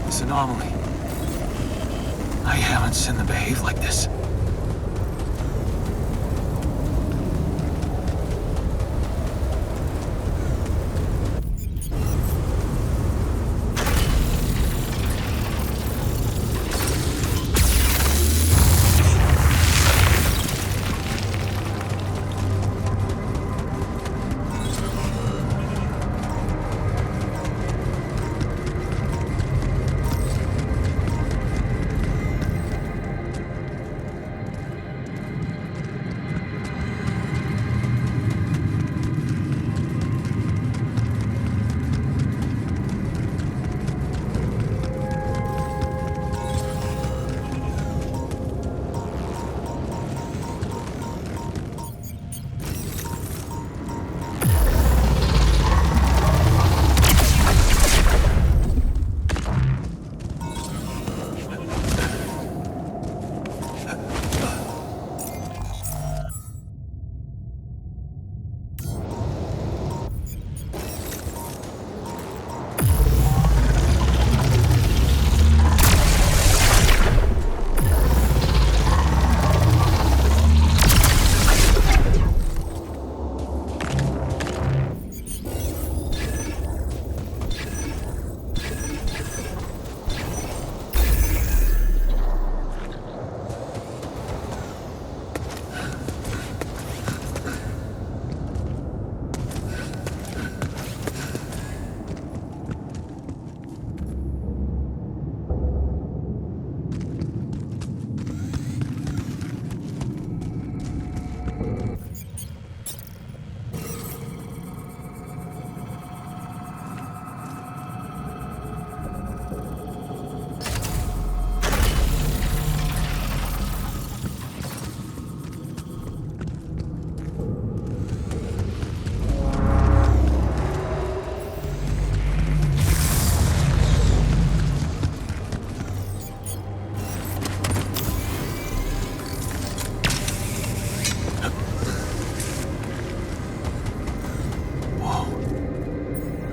This anomaly. I haven't seen them behave like this.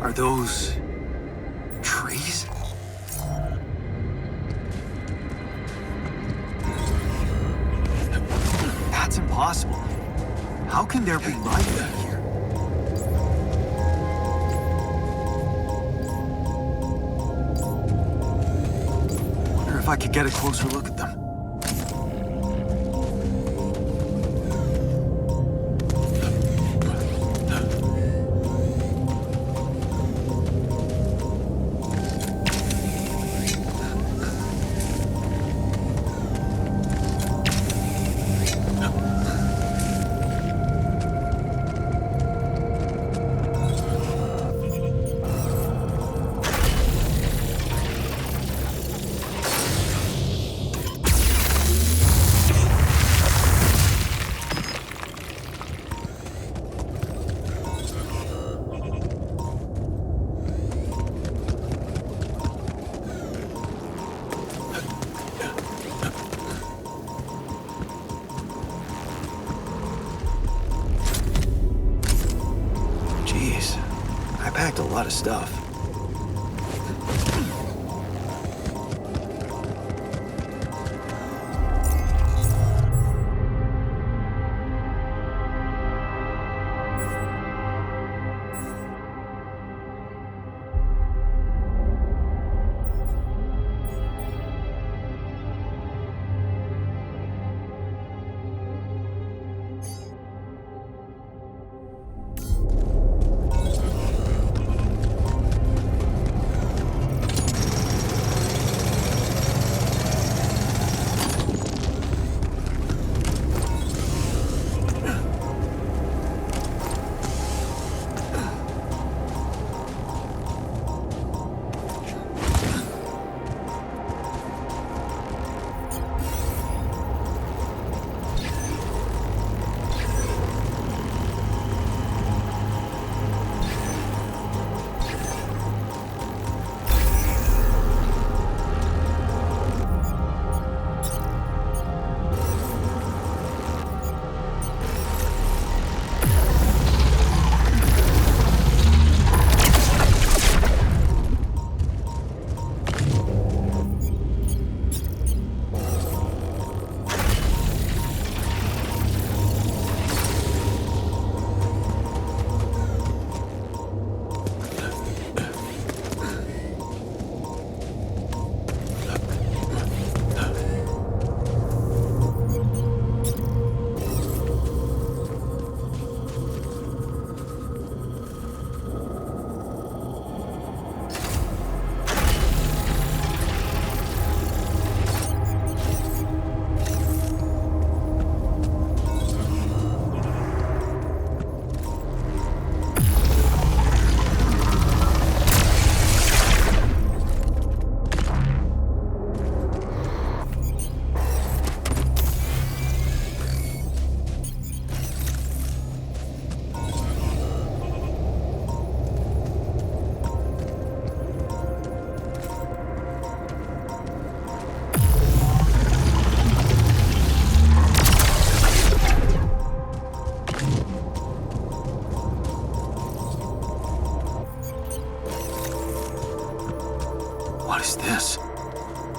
Are those trees? That's impossible. How can there be life out here? Wonder if I could get a closer look at them. I packed a lot of stuff.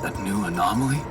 A new anomaly?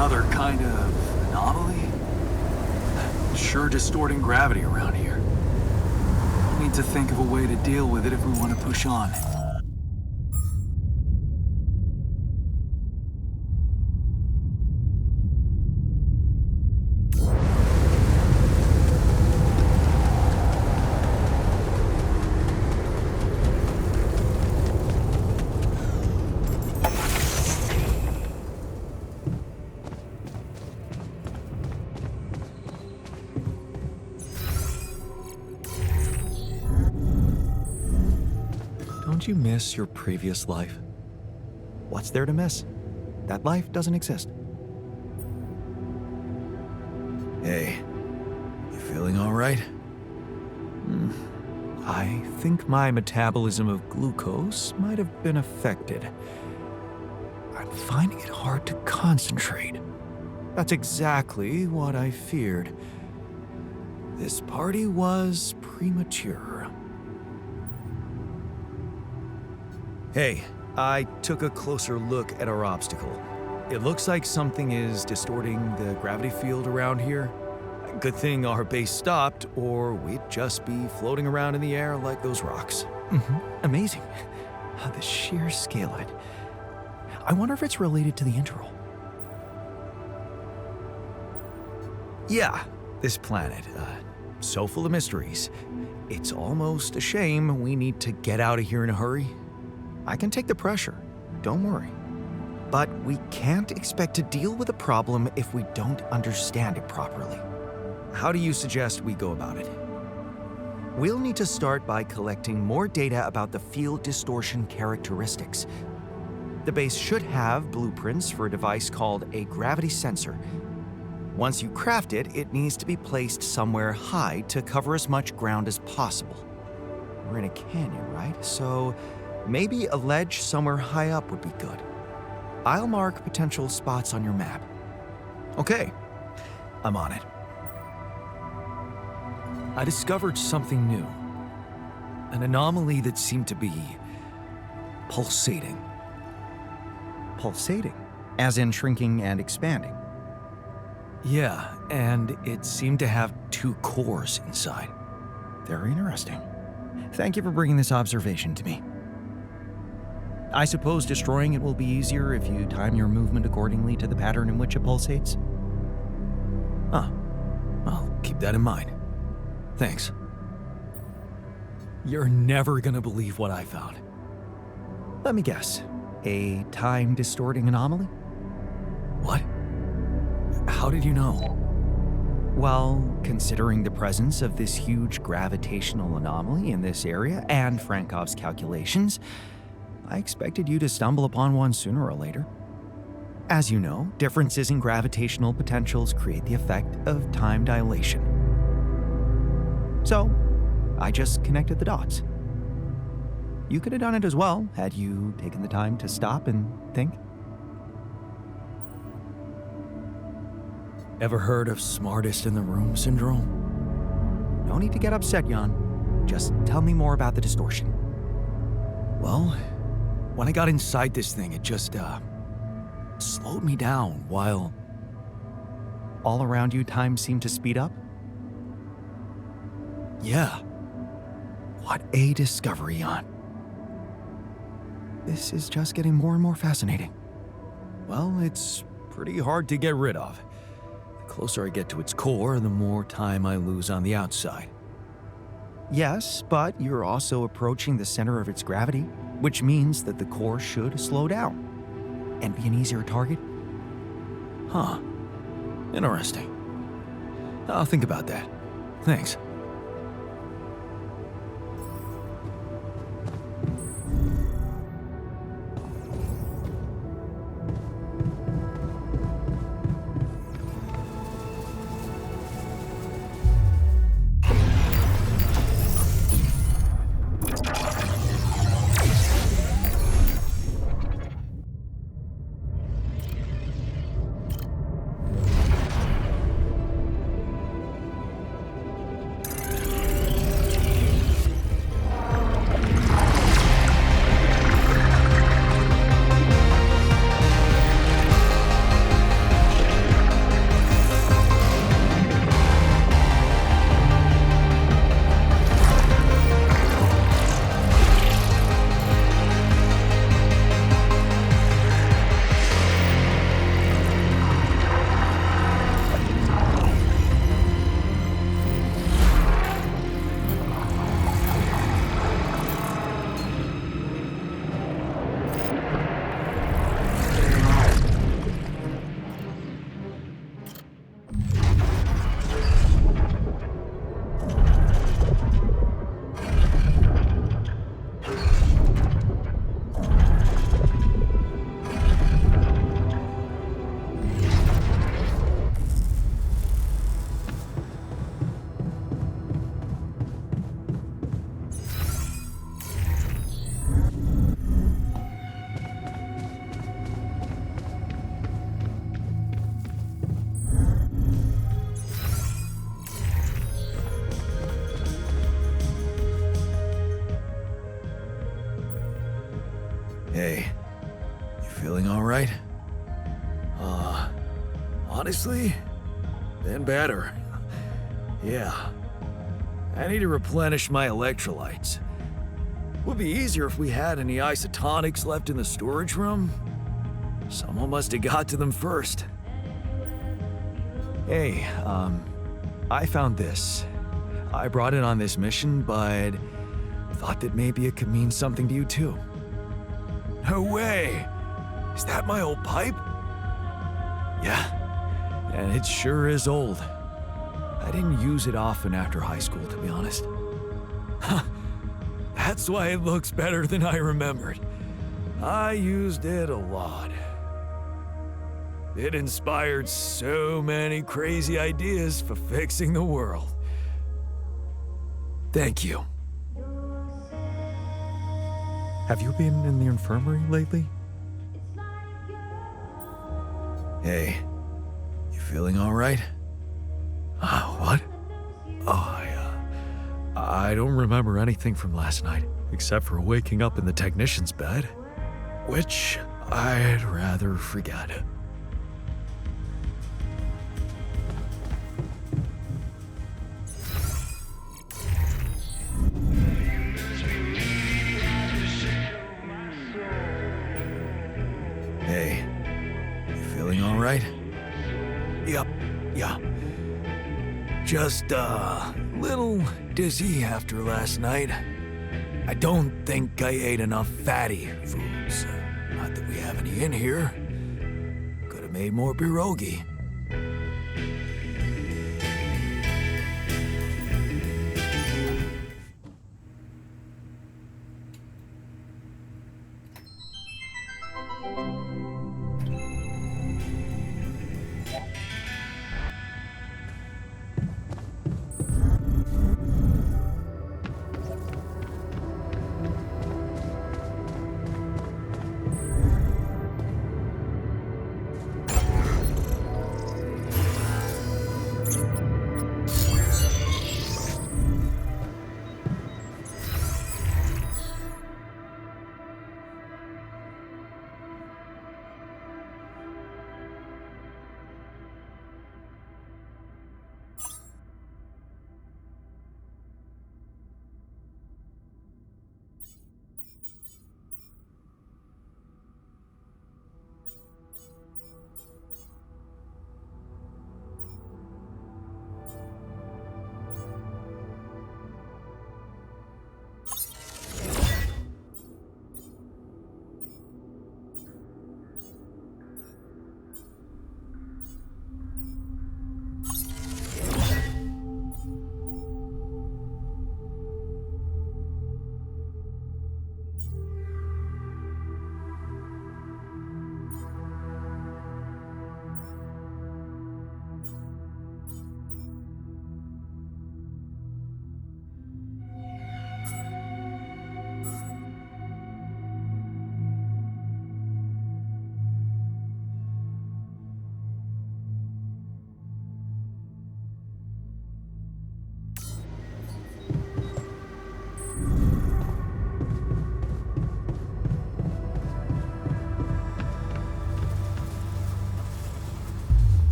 another kind of anomaly? Sure distorting gravity around here. Need to think of a way to deal with it if we want to push on. Don't you miss your previous life? What's there to miss? That life doesn't exist. Hey, you feeling all right? I think my metabolism of glucose might have been affected. I'm finding it hard to concentrate. That's exactly what I feared. This party was premature. Hey, I took a closer look at our obstacle. It looks like something is distorting the gravity field around here. Good thing our base stopped, or we'd just be floating around in the air like those rocks. Amazing. The sheer scale of it. I wonder if it's related to the interval. Yeah, this planet, so full of mysteries. It's almost a shame we need to get out of here in a hurry. I can take the pressure, don't worry. But we can't expect to deal with a problem if we don't understand it properly. How do you suggest we go about it? We'll need to start by collecting more data about the field distortion characteristics. The base should have blueprints for a device called a gravity sensor. Once you craft it, it needs to be placed somewhere high to cover as much ground as possible. We're in a canyon, right? So maybe a ledge somewhere high up would be good. I'll mark potential spots on your map. Okay, I'm on it. I discovered something new. An anomaly that seemed to be pulsating. Pulsating? As in shrinking and expanding? Yeah, and it seemed to have two cores inside. Very interesting. Thank you for bringing this observation to me. I suppose destroying it will be easier if you time your movement accordingly to the pattern in which it pulsates? Huh. I'll keep that in mind. Thanks. You're never gonna believe what I found. Let me guess. A time-distorting anomaly? What? How did you know? Well, considering the presence of this huge gravitational anomaly in this area and Frankov's calculations, I expected you to stumble upon one sooner or later. As you know, differences in gravitational potentials create the effect of time dilation. So, I just connected the dots. You could have done it as well, had you taken the time to stop and think. Ever heard of smartest in the room syndrome? No need to get upset, Jan. Just tell me more about the distortion. Well, when I got inside this thing, it just, slowed me down while all around you time seemed to speed up? Yeah. What a discovery, Jan. This is just getting more and more fascinating. Well, it's pretty hard to get rid of. The closer I get to its core, the more time I lose on the outside. Yes, but you're also approaching the center of its gravity, which means that the core should slow down and be an easier target. Huh. Interesting. I'll think about that. Thanks. Hey, you feeling all right? Honestly, been better. Yeah. I need to replenish my electrolytes. Would be easier if we had any isotonics left in the storage room. Someone must have got to them first. Hey, I found this. I brought it on this mission, but thought that maybe it could mean something to you too. No way! Is that my old pipe? Yeah, and it sure is old. I didn't use it often after high school, to be honest. Huh, that's why it looks better than I remembered. I used it a lot. It inspired so many crazy ideas for fixing the world. Thank you. Have you been in the infirmary lately? Hey, you feeling all right? What? I don't remember anything from last night, except for waking up in the technician's bed, which I'd rather forget. Hey, you feeling all right? Yep, yeah. Just a little dizzy after last night. I don't think I ate enough fatty foods. Not that we have any in here. Could have made more pierogi.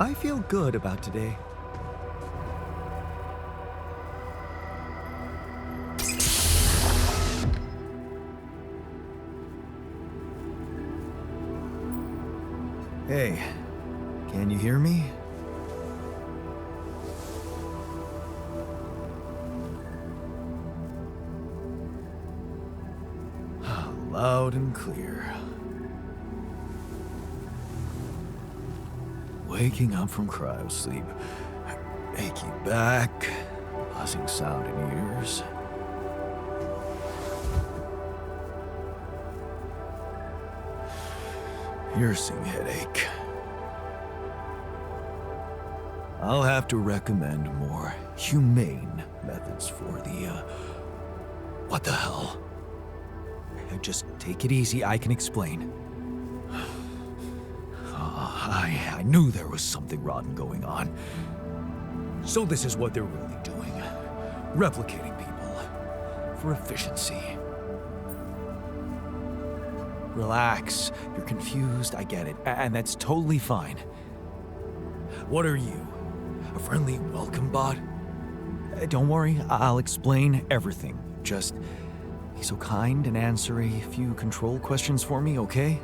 I feel good about today. Hey, can you hear me? Loud and clear. Waking up from cryosleep, achy back, buzzing sound in ears. Piercing headache. I'll have to recommend more humane methods for the, what the hell? Just take it easy, I can explain. I knew there was something rotten going on. So this is what they're really doing. Replicating people. For efficiency. Relax. You're confused, I get it. And that's totally fine. What are you? A friendly welcome bot? Don't worry, I'll explain everything. Just be so kind and answer a few control questions for me, okay?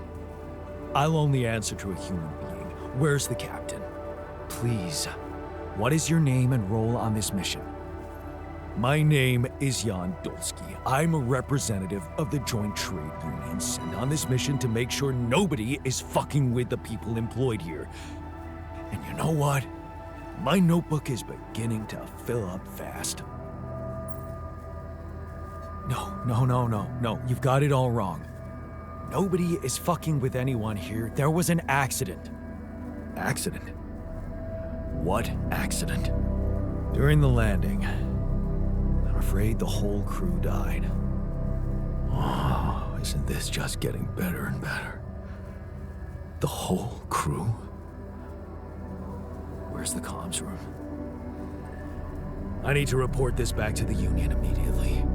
I'll only answer to a human being. Where's the captain? Please, what is your name and role on this mission? My name is Jan Dolsky. I'm a representative of the Joint Trade Union sent on this mission to make sure nobody is fucking with the people employed here. And you know what? My notebook is beginning to fill up fast. No, you've got it all wrong. Nobody is fucking with anyone here. There was an accident. Accident? What accident? During the landing, I'm afraid the whole crew died. Oh, isn't this just getting better and better? The whole crew? Where's the comms room? I need to report this back to the Union immediately.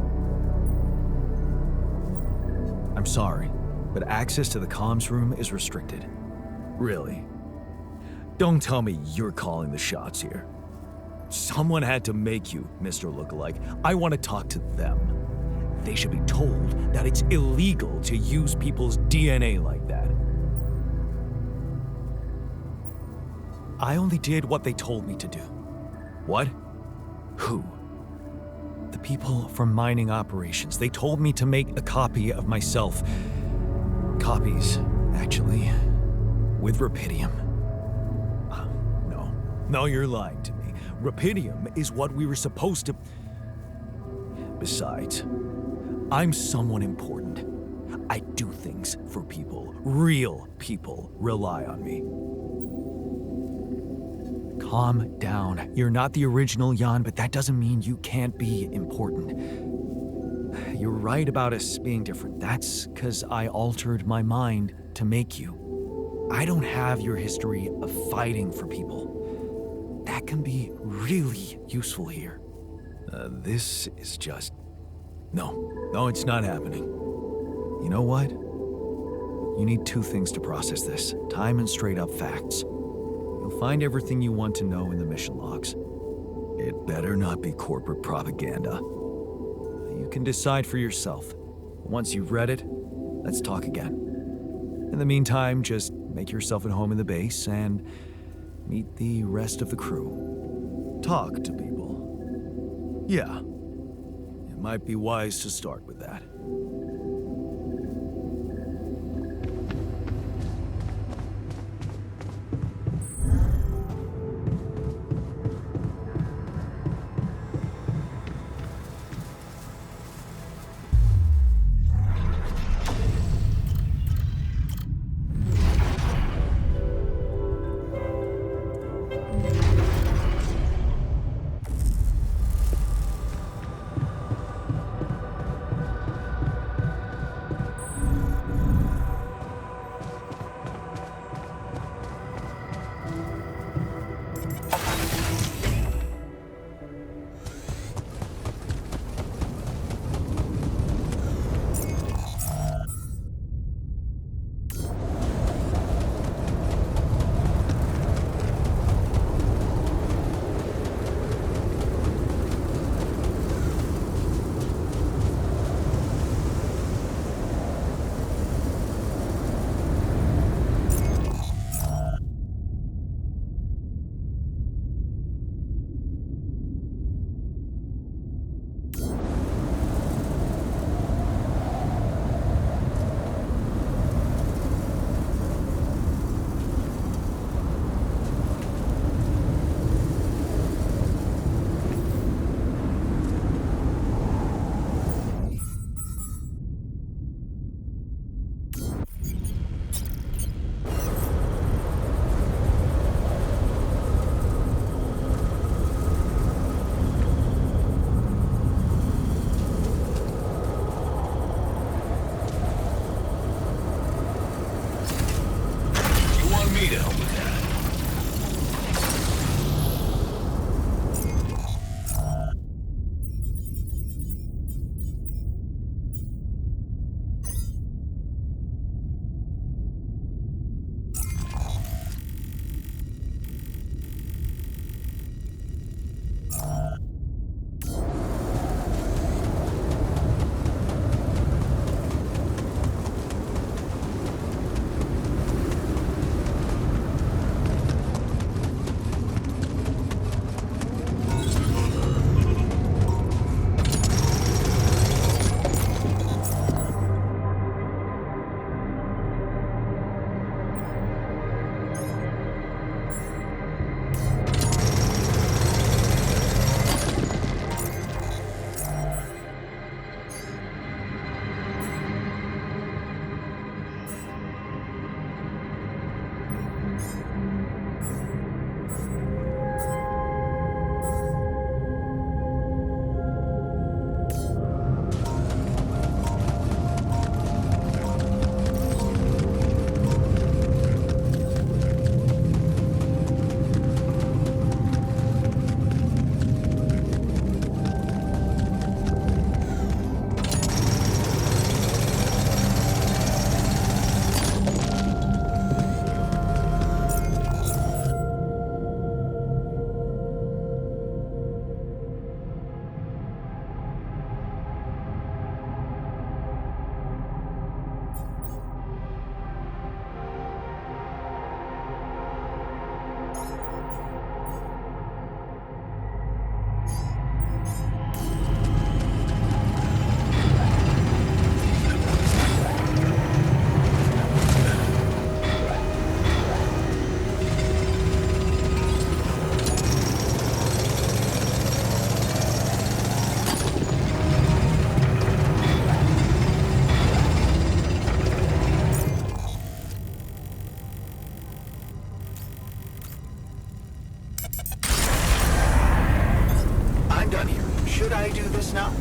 I'm sorry, but access to the comms room is restricted. Really? Don't tell me you're calling the shots here. Someone had to make you, Mr. Lookalike. I want to talk to them. They should be told that it's illegal to use people's DNA like that. I only did what they told me to do. What? Who? The people from mining operations. They told me to make a copy of myself. Copies, actually. With Rapidium. No, you're lying to me. Rapidium is what we were supposed to... Besides, I'm someone important. I do things for people. Real people rely on me. Calm down. You're not the original Jan, but that doesn't mean you can't be important. You're right about us being different. That's because I altered my mind to make you. I don't have your history of fighting for people. That can be really useful here. This is just... No, it's not happening. You know what? You need two things to process this. Time and straight-up facts. You'll find everything you want to know in the mission logs. It better not be corporate propaganda. You can decide for yourself. Once you've read it, let's talk again. In the meantime, just make yourself at home in the base and meet the rest of the crew. Talk to people. Yeah, it might be wise to start with that. I'm done here. Should I do this now?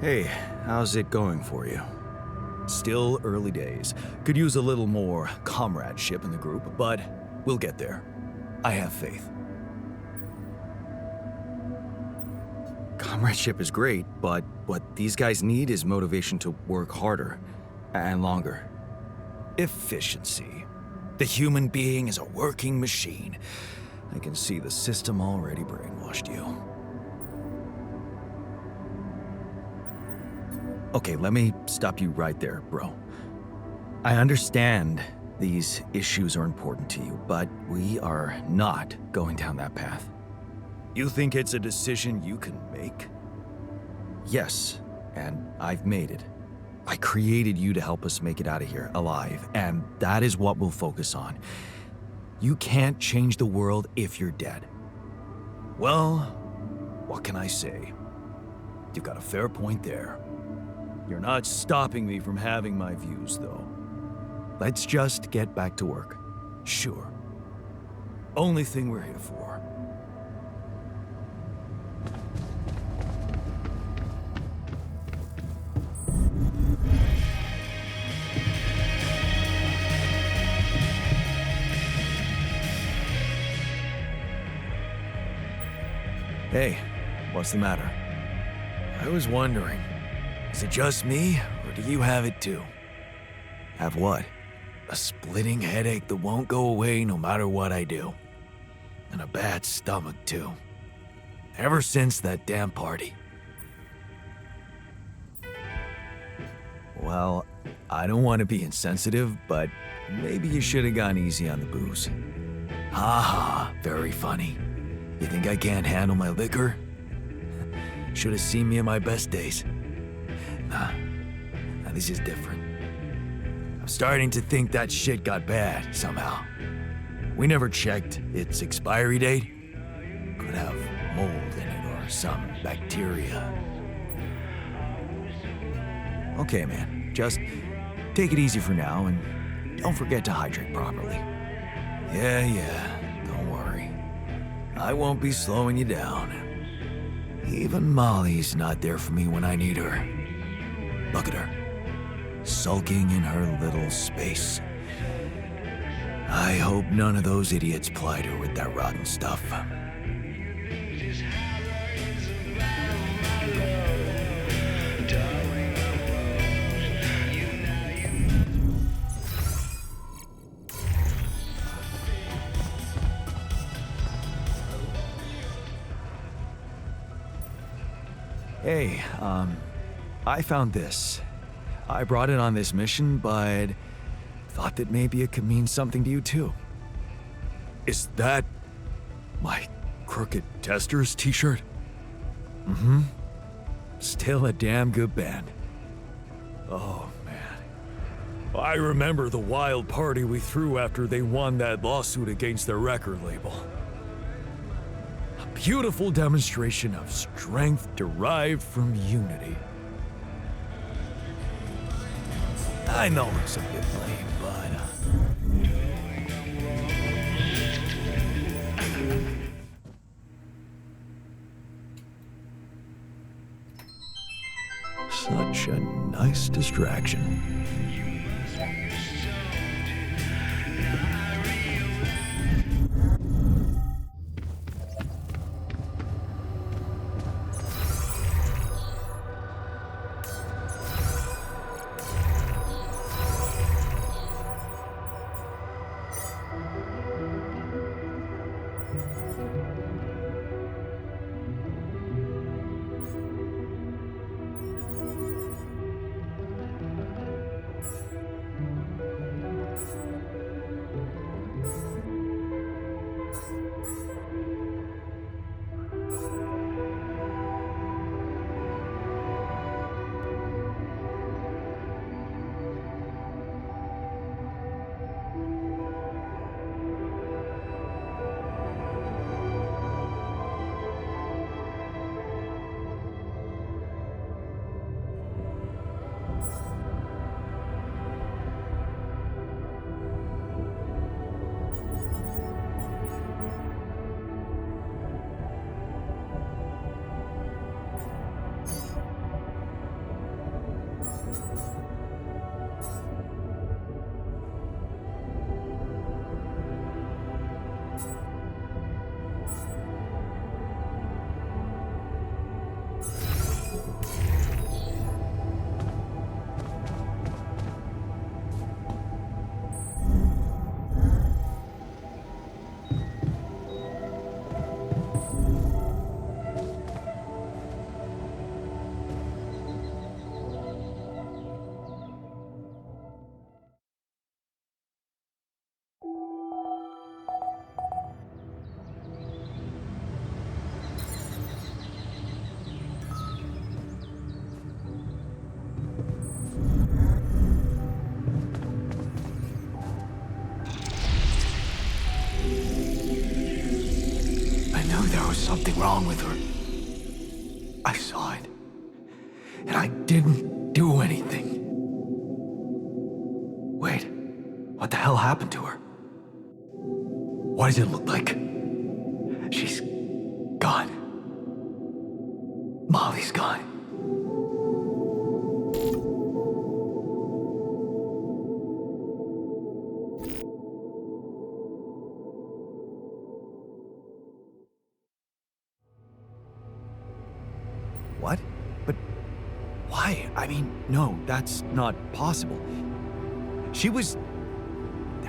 Hey, how's it going for you? Still early days. Could use a little more comradeship in the group, but we'll get there. I have faith. Comradeship is great, but what these guys need is motivation to work harder and longer. Efficiency. The human being is a working machine. I can see the system already brainwashed you. Okay, let me stop you right there, bro. I understand these issues are important to you, but we are not going down that path. You think it's a decision you can make? Yes, and I've made it. I created you to help us make it out of here alive, and that is what we'll focus on. You can't change the world if you're dead. Well, what can I say? You've got a fair point there. You're not stopping me from having my views, though. Let's just get back to work. Sure. Only thing we're here for. Hey, what's the matter? I was wondering, is it just me, or do you have it too? Have what? A splitting headache that won't go away no matter what I do. And a bad stomach too. Ever since that damn party. Well, I don't want to be insensitive, but maybe you should have gone easy on the booze. Ha ha, very funny. You think I can't handle my liquor? Should have seen me in my best days. Nah, this is different. I'm starting to think that shit got bad somehow. We never checked its expiry date. Could have mold in it or some bacteria. Okay, man, just take it easy for now and don't forget to hydrate properly. Yeah, don't worry. I won't be slowing you down. Even Molly's not there for me when I need her. Look at her, sulking in her little space. I hope none of those idiots plied her with that rotten stuff. Hey, I found this. I brought it on this mission, but thought that maybe it could mean something to you too. Is that my Crooked Testers t-shirt? Mm-hmm. Still a damn good band. Oh, man. I remember the wild party we threw after they won that lawsuit against their record label. A beautiful demonstration of strength derived from unity. I know it's a bit lame, but... Such a nice distraction. I knew there was something wrong with her. I saw it. And I didn't do anything. Wait, what the hell happened to her? What does it look like? She's gone. Molly's gone. What? But why? I mean, no, that's not possible. There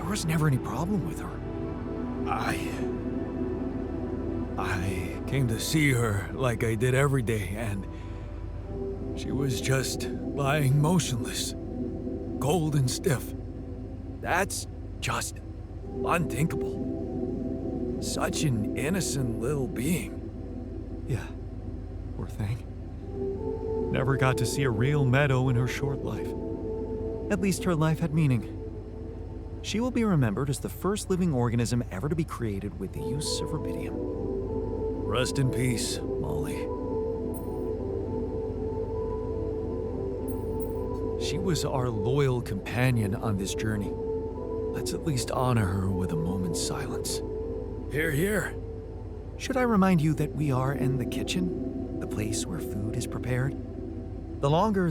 was never any problem with her. I came to see her like I did every day, and she was just lying motionless, cold and stiff. That's just unthinkable. Such an innocent little being. Yeah, poor thing. Never got to see a real meadow in her short life. At least her life had meaning. She will be remembered as the first living organism ever to be created with the use of rubidium. Rest in peace, Molly. She was our loyal companion on this journey. Let's at least honor her with a moment's silence. Here, here. Should I remind you that we are in the kitchen, the place where food is prepared? The longer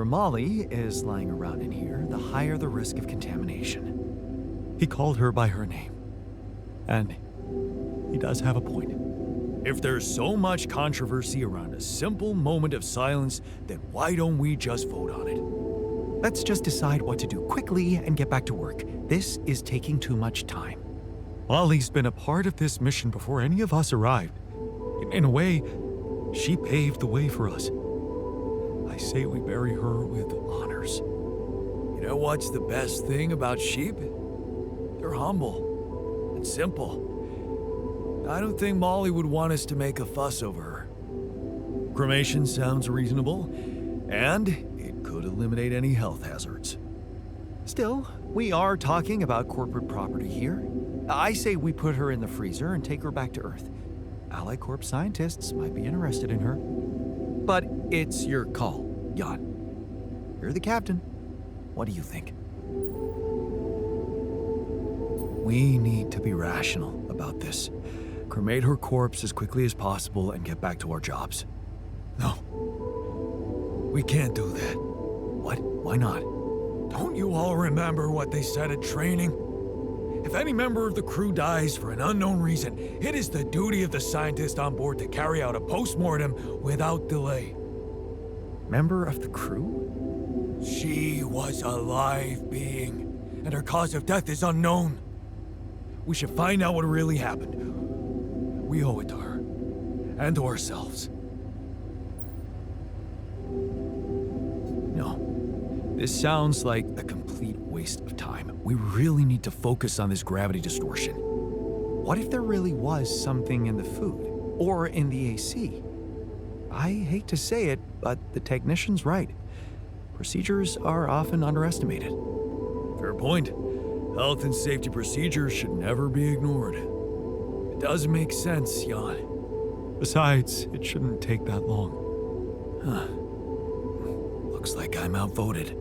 Molly is lying around in here, the higher the risk of contamination. He called her by her name. And he does have a point. If there's so much controversy around a simple moment of silence, then why don't we just vote on it? Let's just decide what to do quickly and get back to work. This is taking too much time. Molly's been a part of this mission before any of us arrived. In a way, she paved the way for us. I say we bury her with honors. You know what's the best thing about sheep? They're humble and simple. I don't think Molly would want us to make a fuss over her. Cremation sounds reasonable, and it could eliminate any health hazards. Still, we are talking about corporate property here. I say we put her in the freezer and take her back to Earth. Ally Corp scientists might be interested in her. But it's your call, Jan. You're the captain. What do you think? We need to be rational about this. Cremate her corpse as quickly as possible and get back to our jobs. No. We can't do that. What? Why not? Don't you all remember what they said at training? If any member of the crew dies for an unknown reason, it is the duty of the scientist on board to carry out a post-mortem without delay. Member of the crew? She was a live being, and her cause of death is unknown. We should find out what really happened. We owe it to her, and to ourselves. No. This sounds like a complete waste of time. We really need to focus on this gravity distortion. What if there really was something in the food? Or in the AC? I hate to say it, but the technician's right. Procedures are often underestimated. Fair point. Health and safety procedures should never be ignored. It does make sense, Jan. Besides, it shouldn't take that long. Looks like I'm outvoted.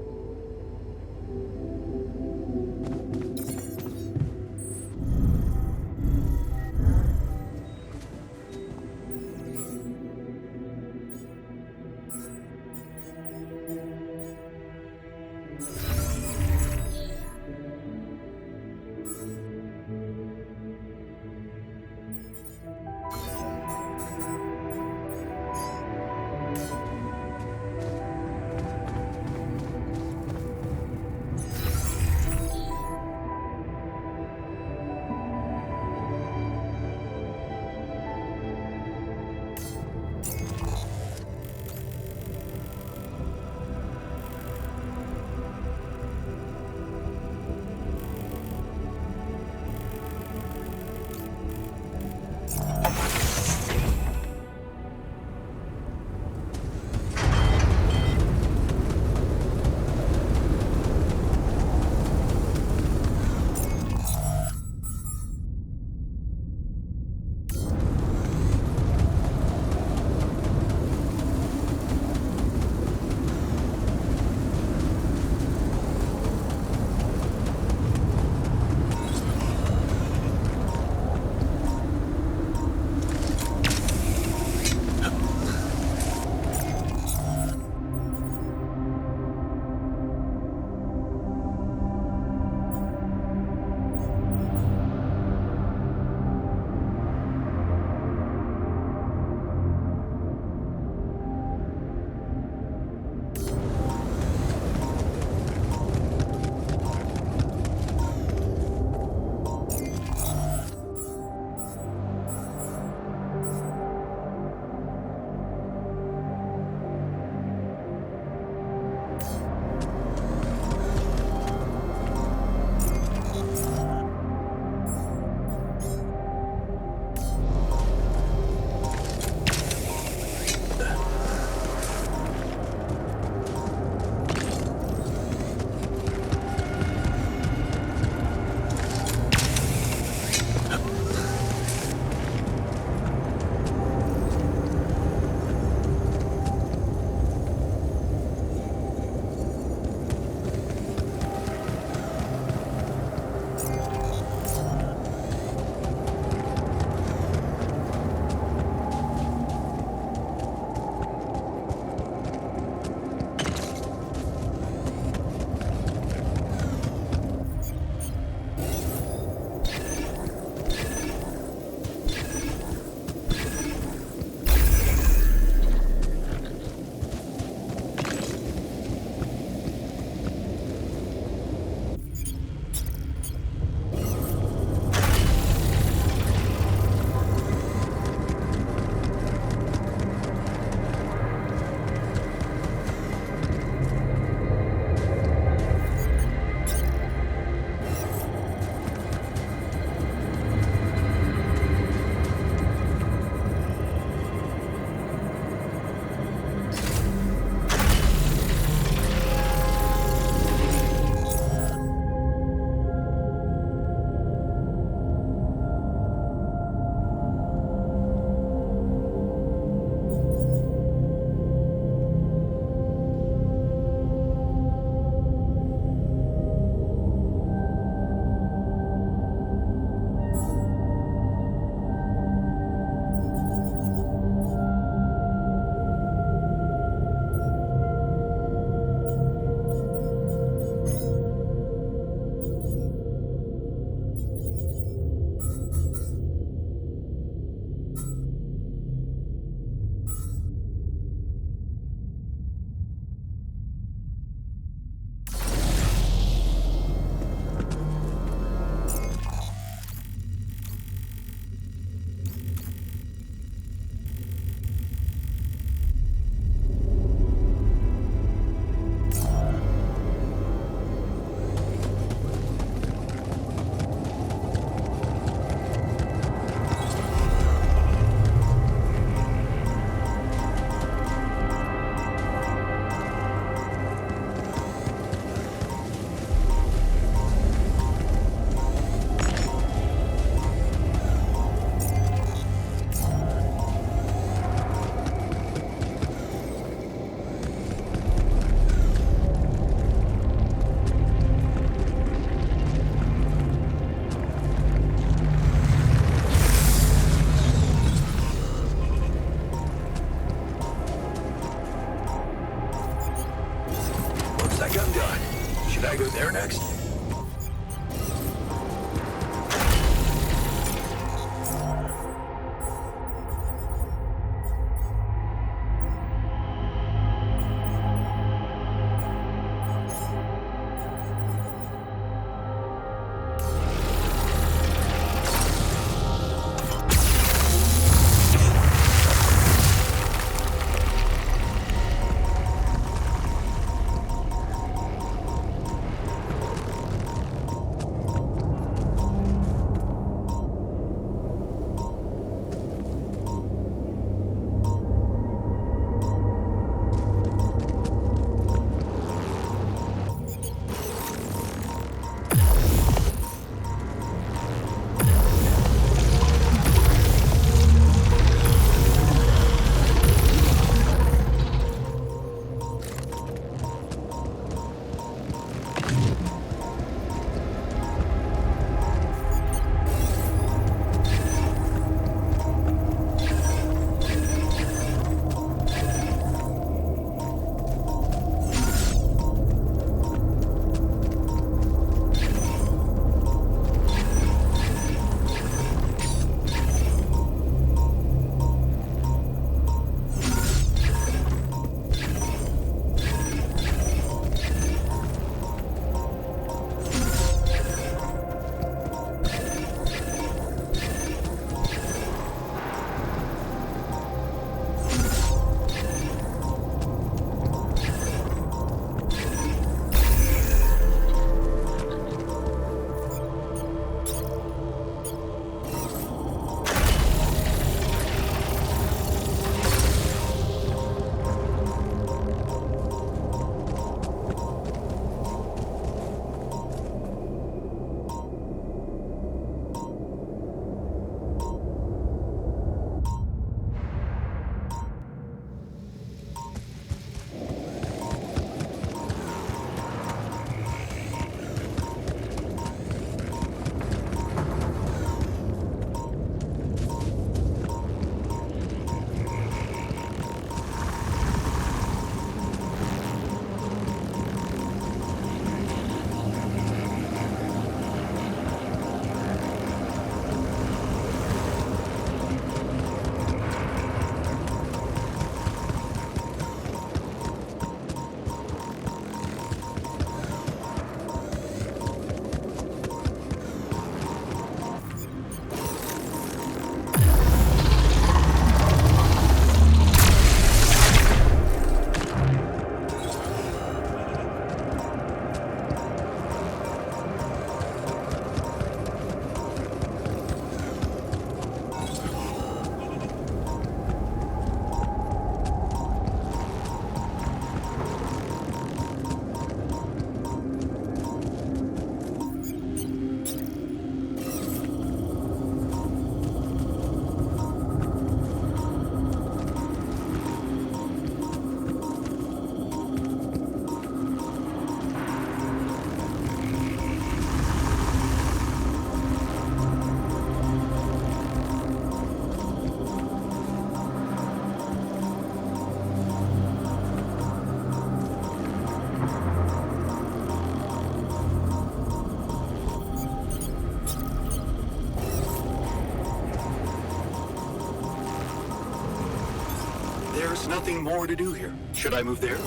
There's nothing more to do here. Should I move there?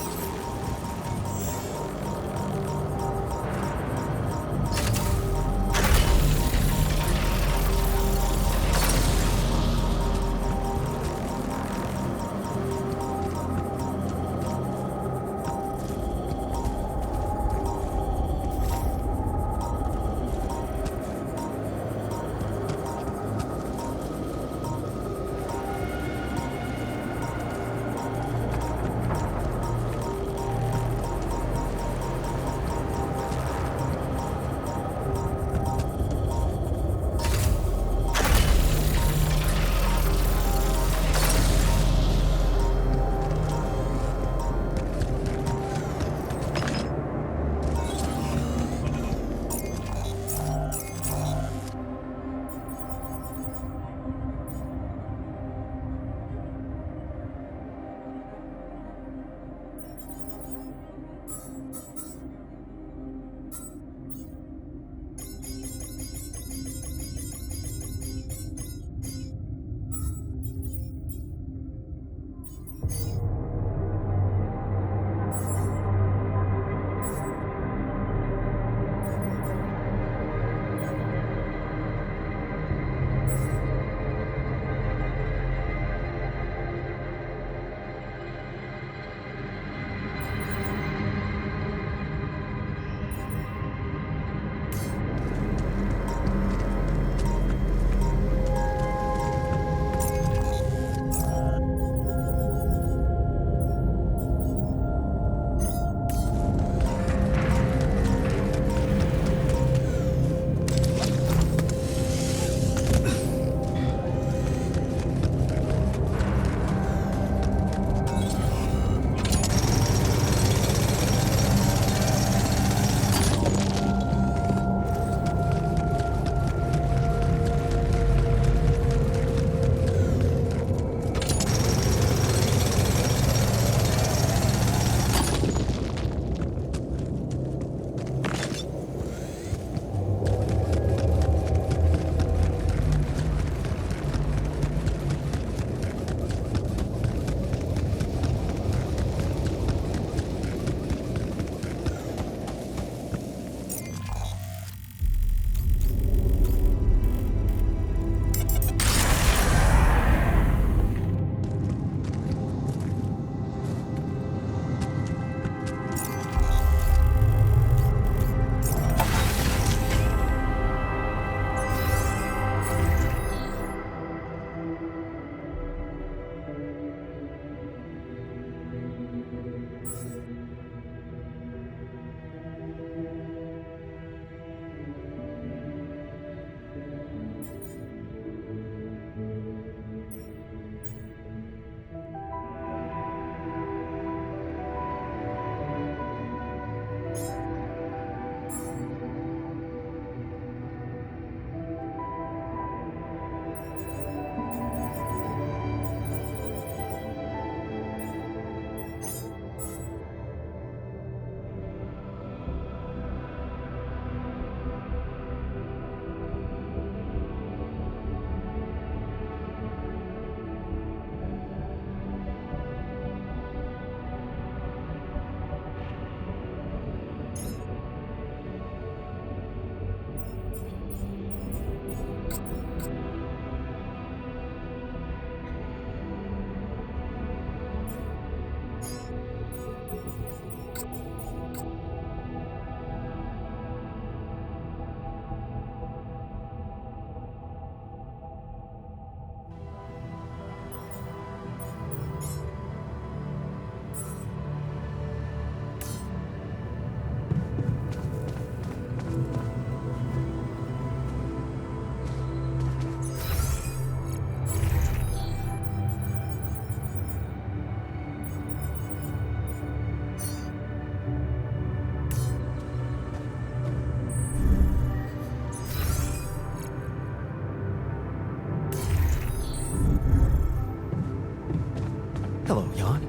Hello, Jan.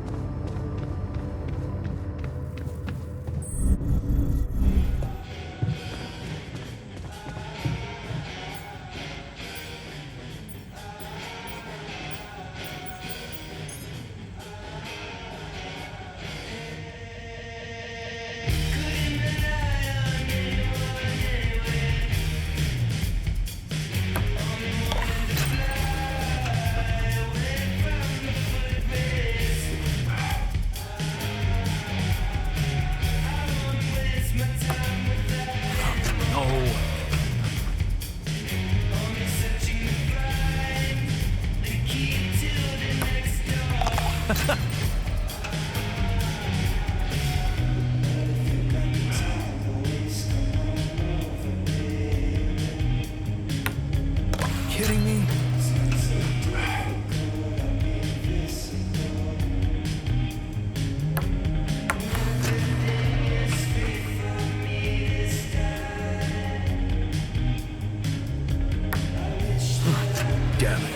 damn it.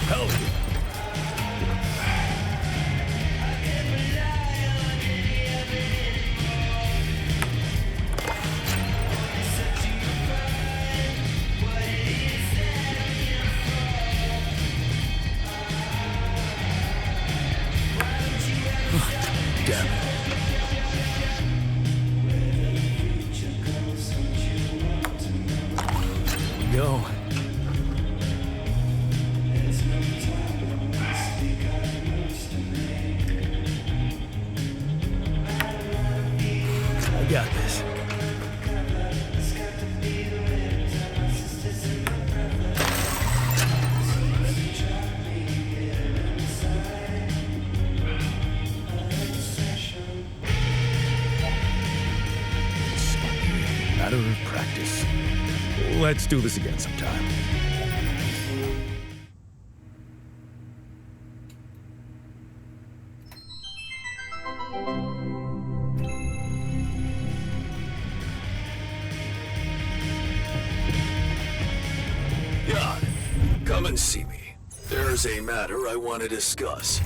Hell yeah. Damn it. Here we go. I got this. Matter of practice. Let's do this again sometime. Jan, come and see me. There's a matter I want to discuss.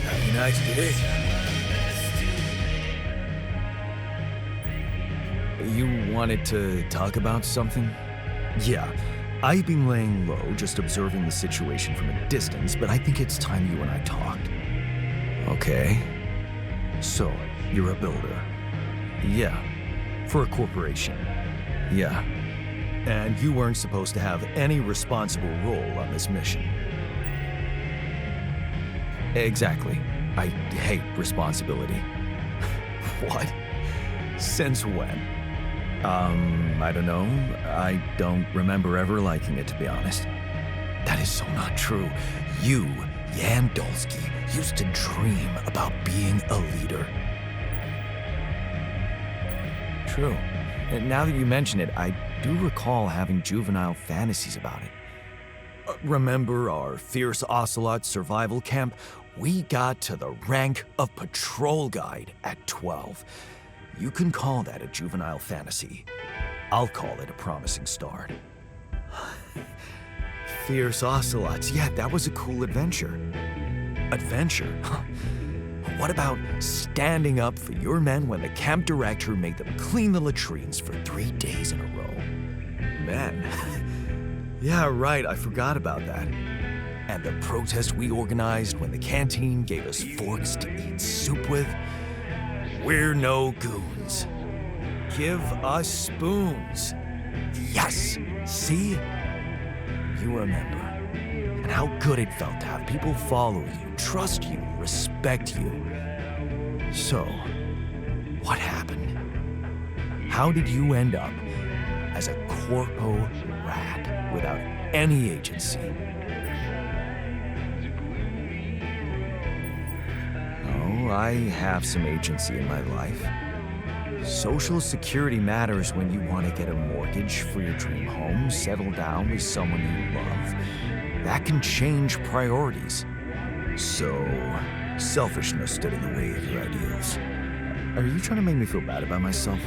Have a nice day. You wanted to talk about something? Yeah. I've been laying low, just observing the situation from a distance, but I think it's time you and I talked. Okay. So, you're a builder. Yeah. For a corporation. Yeah. And you weren't supposed to have any responsible role on this mission. Exactly. I hate responsibility. What? Since when? I don't know. I don't remember ever liking it, to be honest. That is so not true. You, Jan Dolsky, used to dream about being a leader. True. And now that you mention it, I do recall having juvenile fantasies about it. Remember our Fierce Ocelot survival camp? We got to the rank of patrol guide at 12. You can call that a juvenile fantasy. I'll call it a promising start. Fierce Ocelots, yeah, that was a cool adventure. Adventure? Huh. What about standing up for your men when the camp director made them clean the latrines for 3 days in a row? Man, yeah, right, I forgot about that. And the protest we organized when the canteen gave us forks to eat soup with? We're no goons. Give us spoons. Yes! See? You remember. And how good it felt to have people follow you, trust you, respect you. So, what happened? How did you end up as a corpo rat without any agency? Oh, I have some agency in my life. Social security matters when you want to get a mortgage for your dream home, settle down with someone you love. That can change priorities. So, selfishness stood in the way of your ideals. Are you trying to make me feel bad about myself?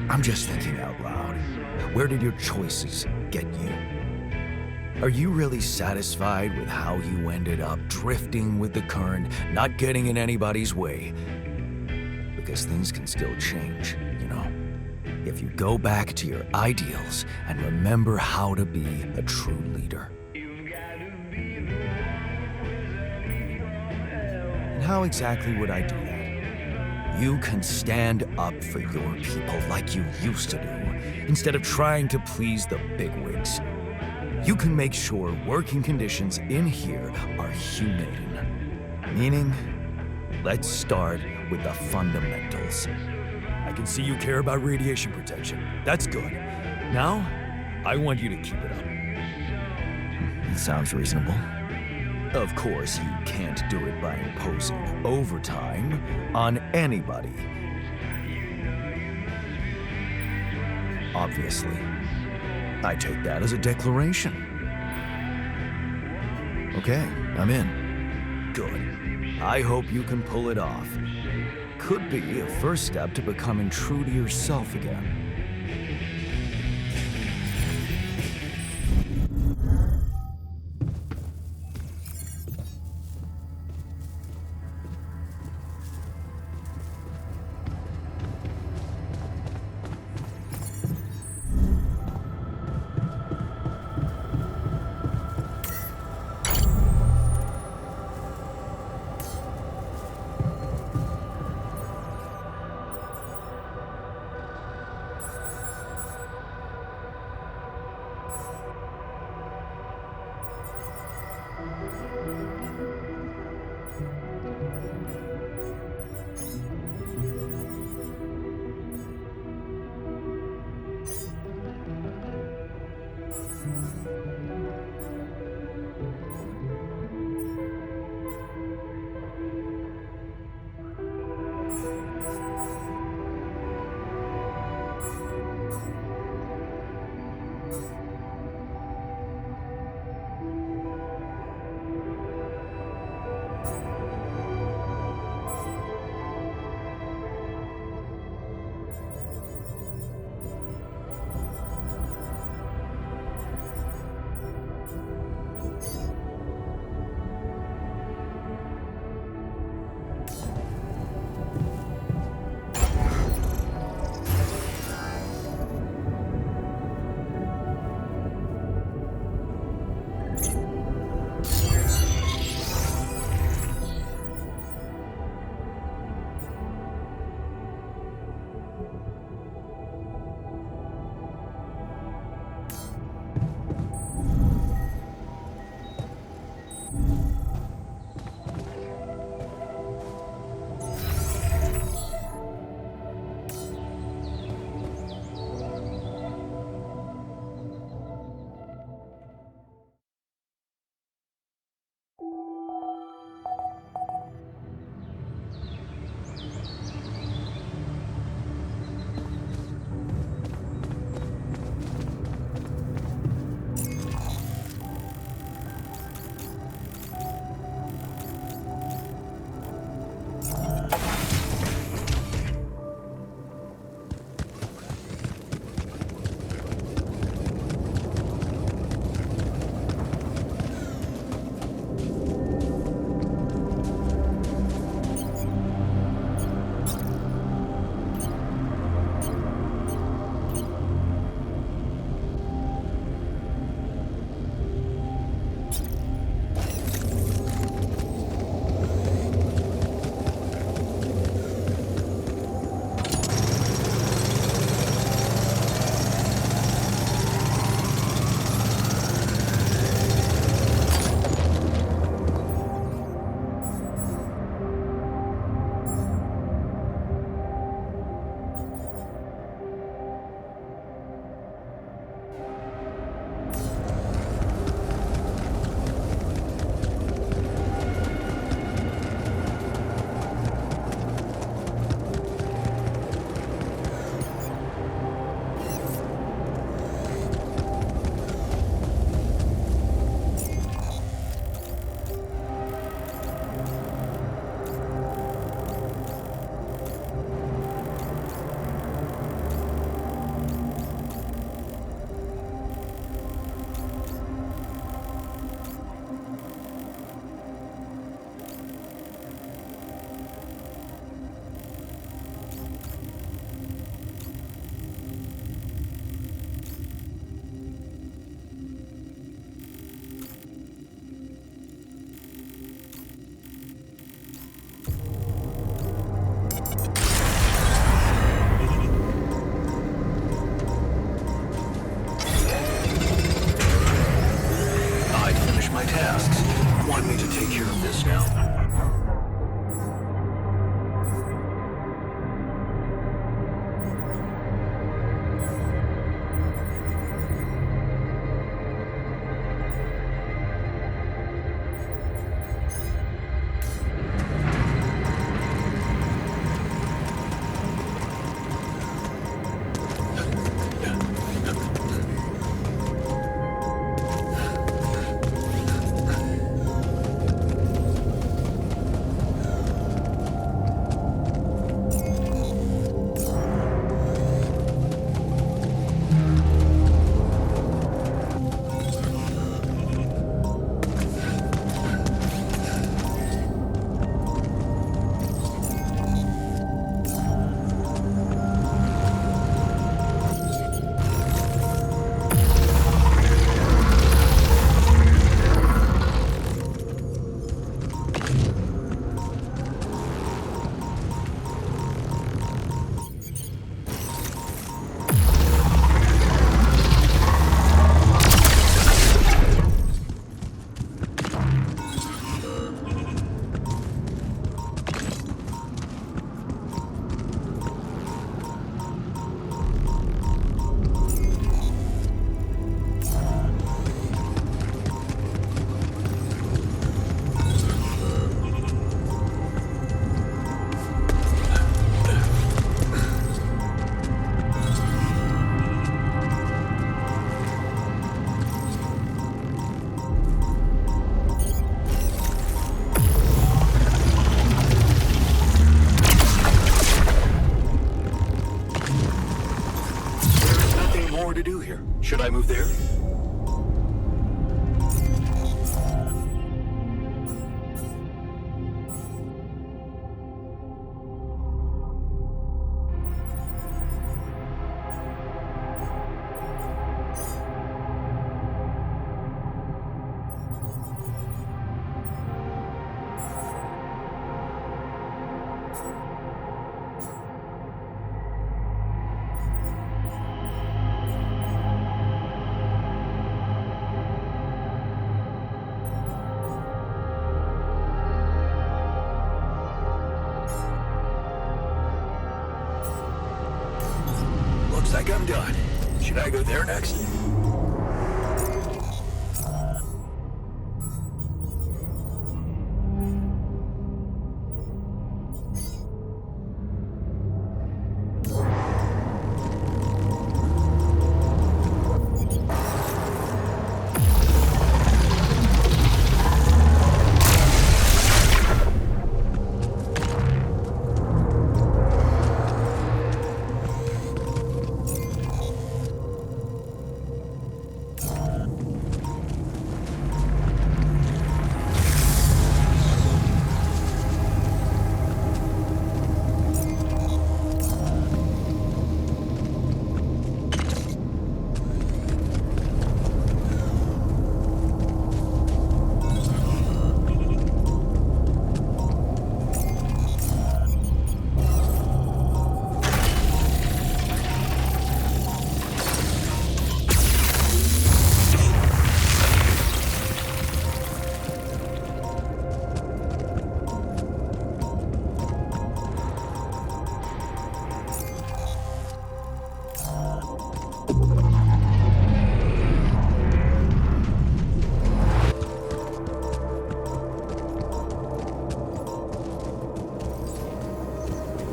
I'm just thinking out loud. Where did your choices get you? Are you really satisfied with how you ended up drifting with the current, not getting in anybody's way? Because things can still change, you know? If you go back to your ideals and remember how to be a true leader. And how exactly would I do that? You can stand up for your people like you used to do, instead of trying to please the bigwigs. You can make sure working conditions in here are humane. Meaning, let's start with the fundamentals. I can see you care about radiation protection. That's good. Now, I want you to keep it up. It sounds reasonable. Of course, you can't do it by imposing overtime on anybody. Obviously. I take that as a declaration. Okay, I'm in. Good. I hope you can pull it off. Could be a first step to becoming true to yourself again. here? Looks like I'm done. Should I go there next?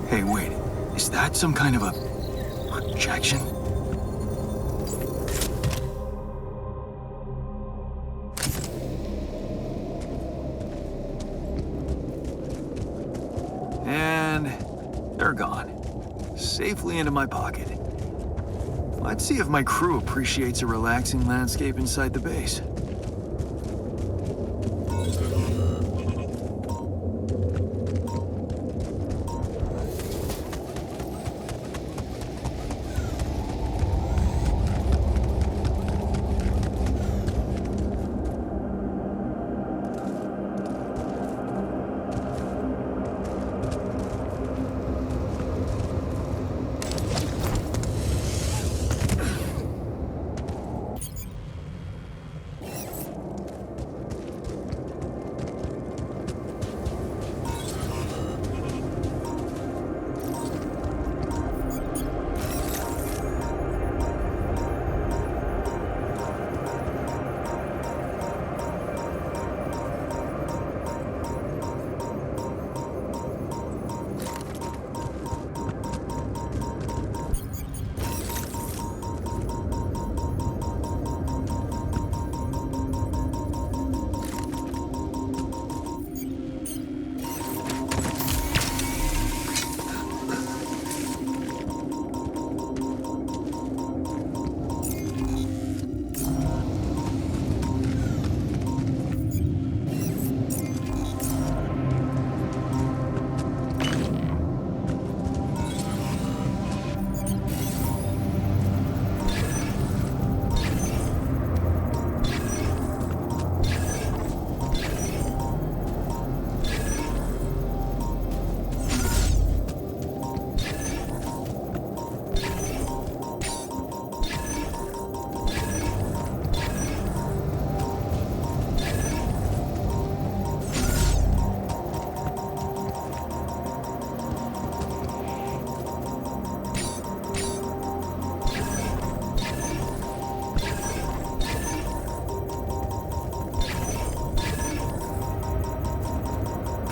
Hey, wait. Is that some kind of a projection? And they're gone. Safely into my pocket. Let's see if my crew appreciates a relaxing landscape inside the base.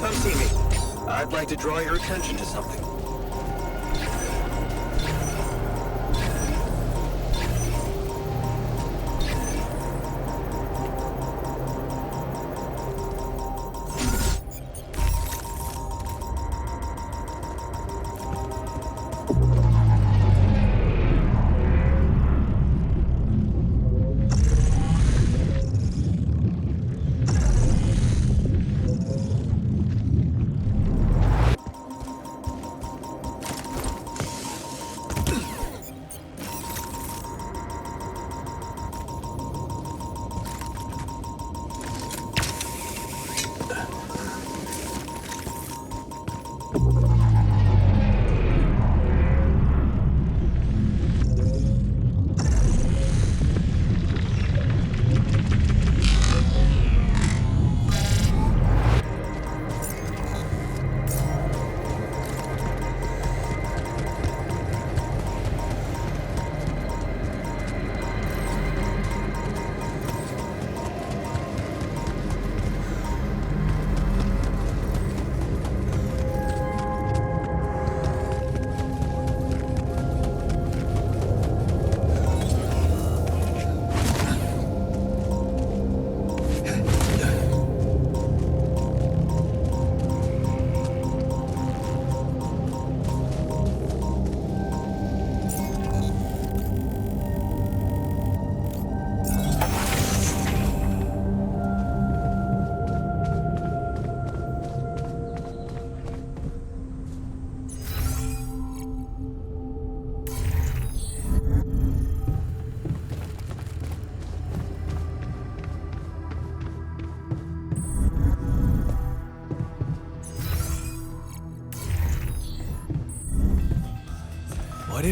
Come see me. I'd like to draw your attention to something.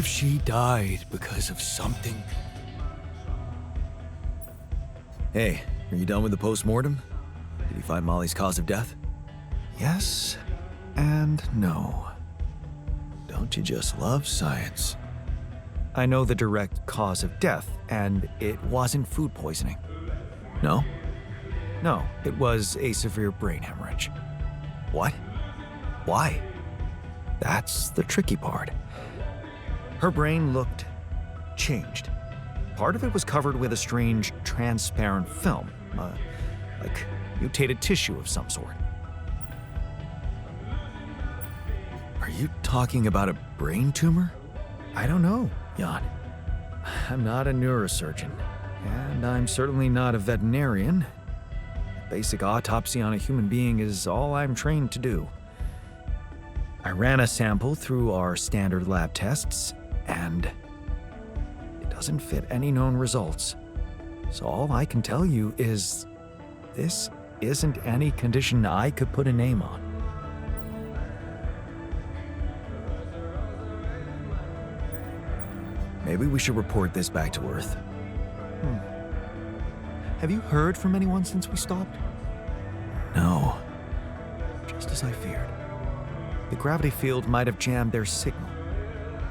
if she died because of something? Hey, are you done with the postmortem? Did you find Molly's cause of death? Yes and no. Don't you just love science? I know the direct cause of death, and it wasn't food poisoning. No? No, it was a severe brain hemorrhage. What? Why? That's the tricky part. Her brain looked changed. Part of it was covered with a strange, transparent film, like mutated tissue of some sort. Are you talking about a brain tumor? I don't know, Jan. I'm not a neurosurgeon, and I'm certainly not a veterinarian. Basic autopsy on a human being is all I'm trained to do. I ran a sample through our standard lab tests, and it doesn't fit any known results. So all I can tell you is this isn't any condition I could put a name on. Maybe we should report this back to Earth. Have you heard from anyone since we stopped? No. Just as I feared. The gravity field might have jammed their signal.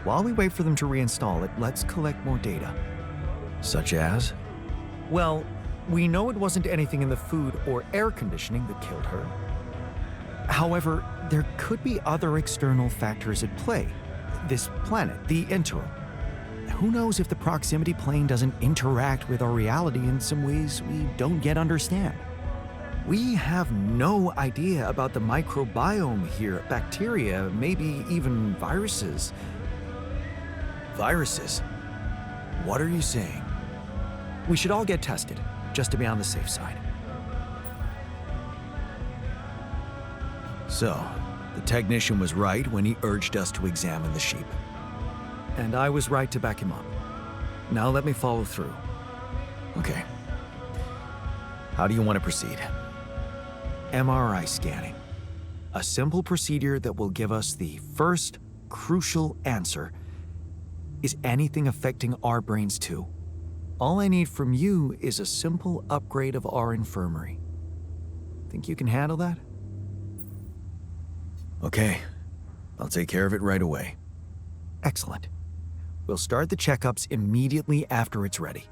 While we wait for them to reinstall it, let's collect more data. Such as? Well, we know it wasn't anything in the food or air conditioning that killed her. However, there could be other external factors at play. This planet, the Interim. Who knows if the proximity plane doesn't interact with our reality in some ways we don't yet understand? We have no idea about the microbiome here, bacteria, maybe even viruses. Viruses? What are you saying? We should all get tested, just to be on the safe side. So, the technician was right when he urged us to examine the sheep. And I was right to back him up. Now let me follow through. Okay. How do you want to proceed? MRI scanning. A simple procedure that will give us the first crucial answer. Is anything affecting our brains too? All I need from you is a simple upgrade of our infirmary. Think you can handle that? Okay. I'll take care of it right away. Excellent. We'll start the checkups immediately after it's ready.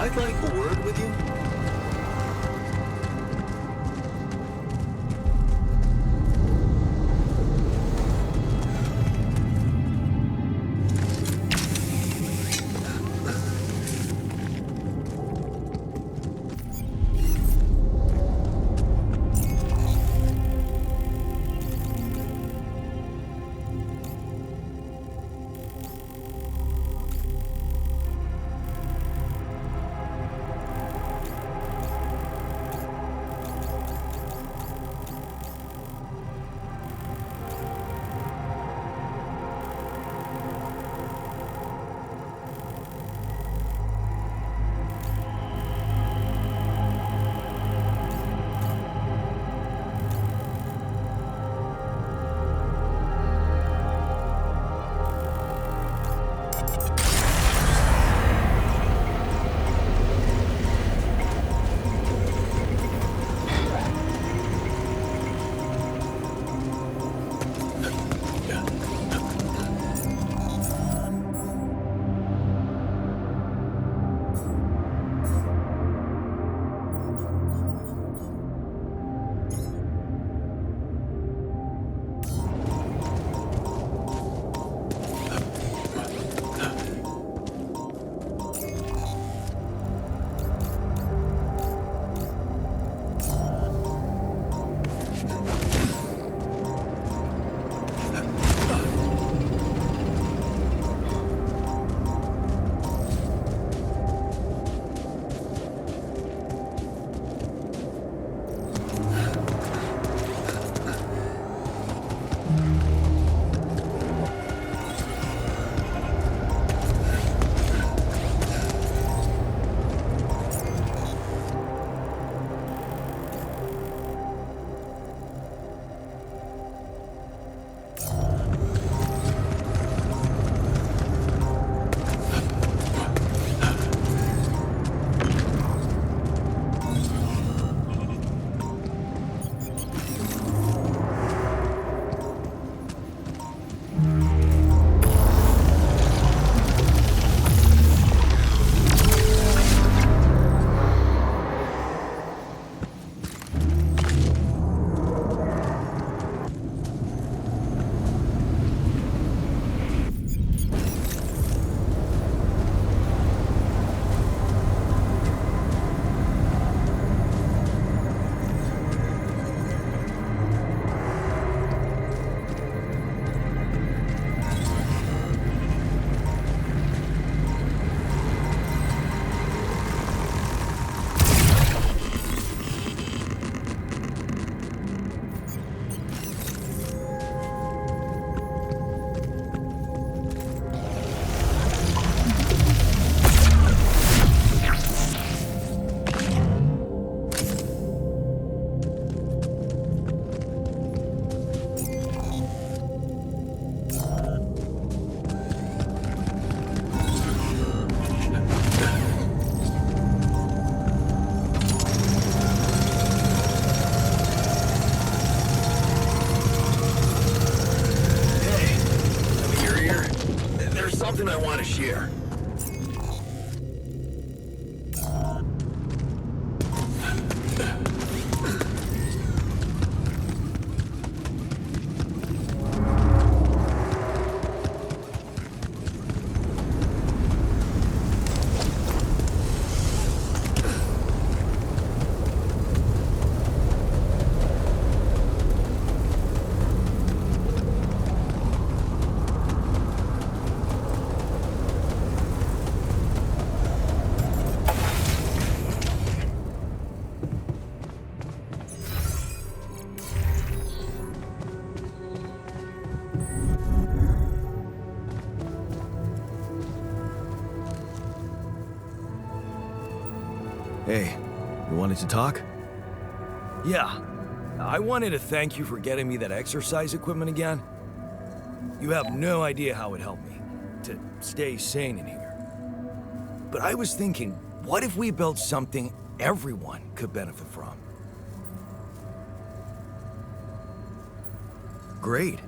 I'd like a word with you. Something I want to share. Hey, you wanted to talk? Yeah. I wanted to thank you for getting me that exercise equipment again. You have no idea how it helped me to stay sane in here. But I was thinking, what if we built something everyone could benefit from? Great.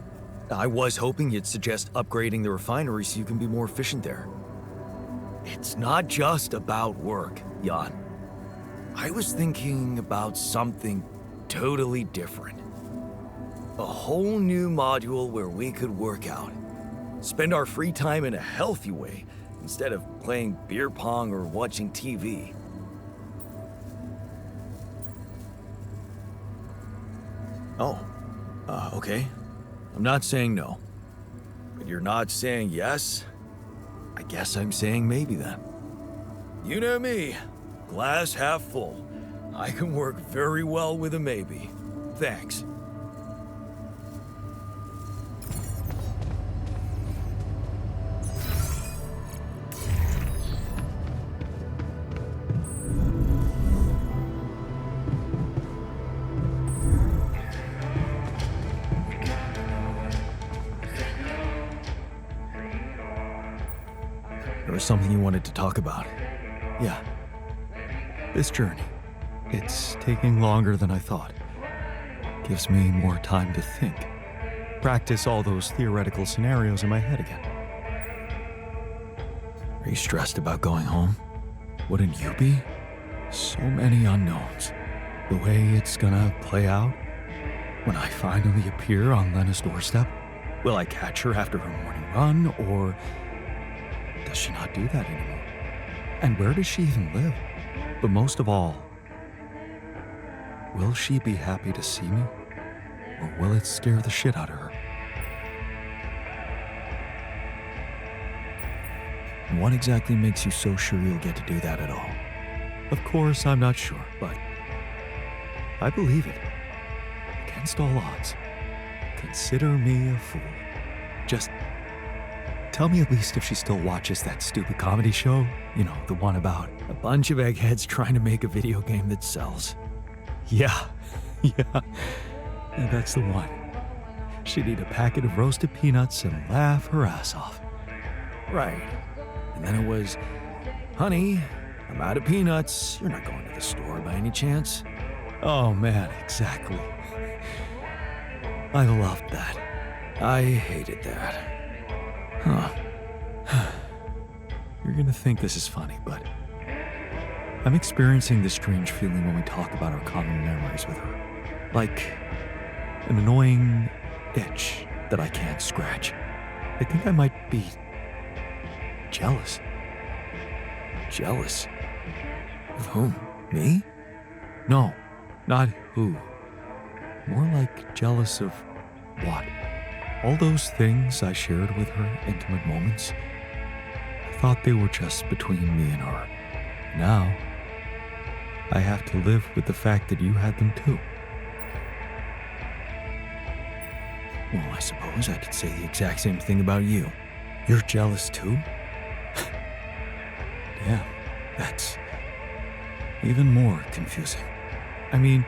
I was hoping you'd suggest upgrading the refinery so you can be more efficient there. It's not just about work, Jan. I was thinking about something totally different. A whole new module where we could work out. Spend our free time in a healthy way instead of playing beer pong or watching TV. Oh, okay. I'm not saying no. But you're not saying yes? I guess I'm saying maybe then. You know me. Glass half full. I can work very well with a maybe. Thanks. There was something you wanted to talk about. Yeah. This journey. It's taking longer than I thought. Gives me more time to think. Practice all those theoretical scenarios in my head again. Are you stressed about going home? Wouldn't you be? So many unknowns. The way it's gonna play out. When I finally appear on Lena's doorstep, will I catch her after her morning run, or does she not do that anymore? And where does she even live? But most of all, will she be happy to see me? Or will it scare the shit out of her? And what exactly makes you so sure you'll get to do that at all? Of course, I'm not sure, but I believe it. Against all odds, consider me a fool. Just tell me at least if she still watches that stupid comedy show. You know, the one about a bunch of eggheads trying to make a video game that sells. Yeah, that's the one. She'd eat a packet of roasted peanuts and laugh her ass off. Right. And then it was, honey, I'm out of peanuts. You're not going to the store by any chance? Oh man, exactly. I loved that. I hated that. Huh. You're gonna think this is funny, but I'm experiencing this strange feeling when we talk about our common memories with her. Like an annoying itch that I can't scratch. I think I might be jealous. Jealous? Of whom? Me? No, not who. More like jealous of what? All those things I shared with her, intimate moments, I thought they were just between me and her. Now, I have to live with the fact that you had them too. Well, I suppose I could say the exact same thing about you. You're jealous too? Damn, that's even more confusing. I mean,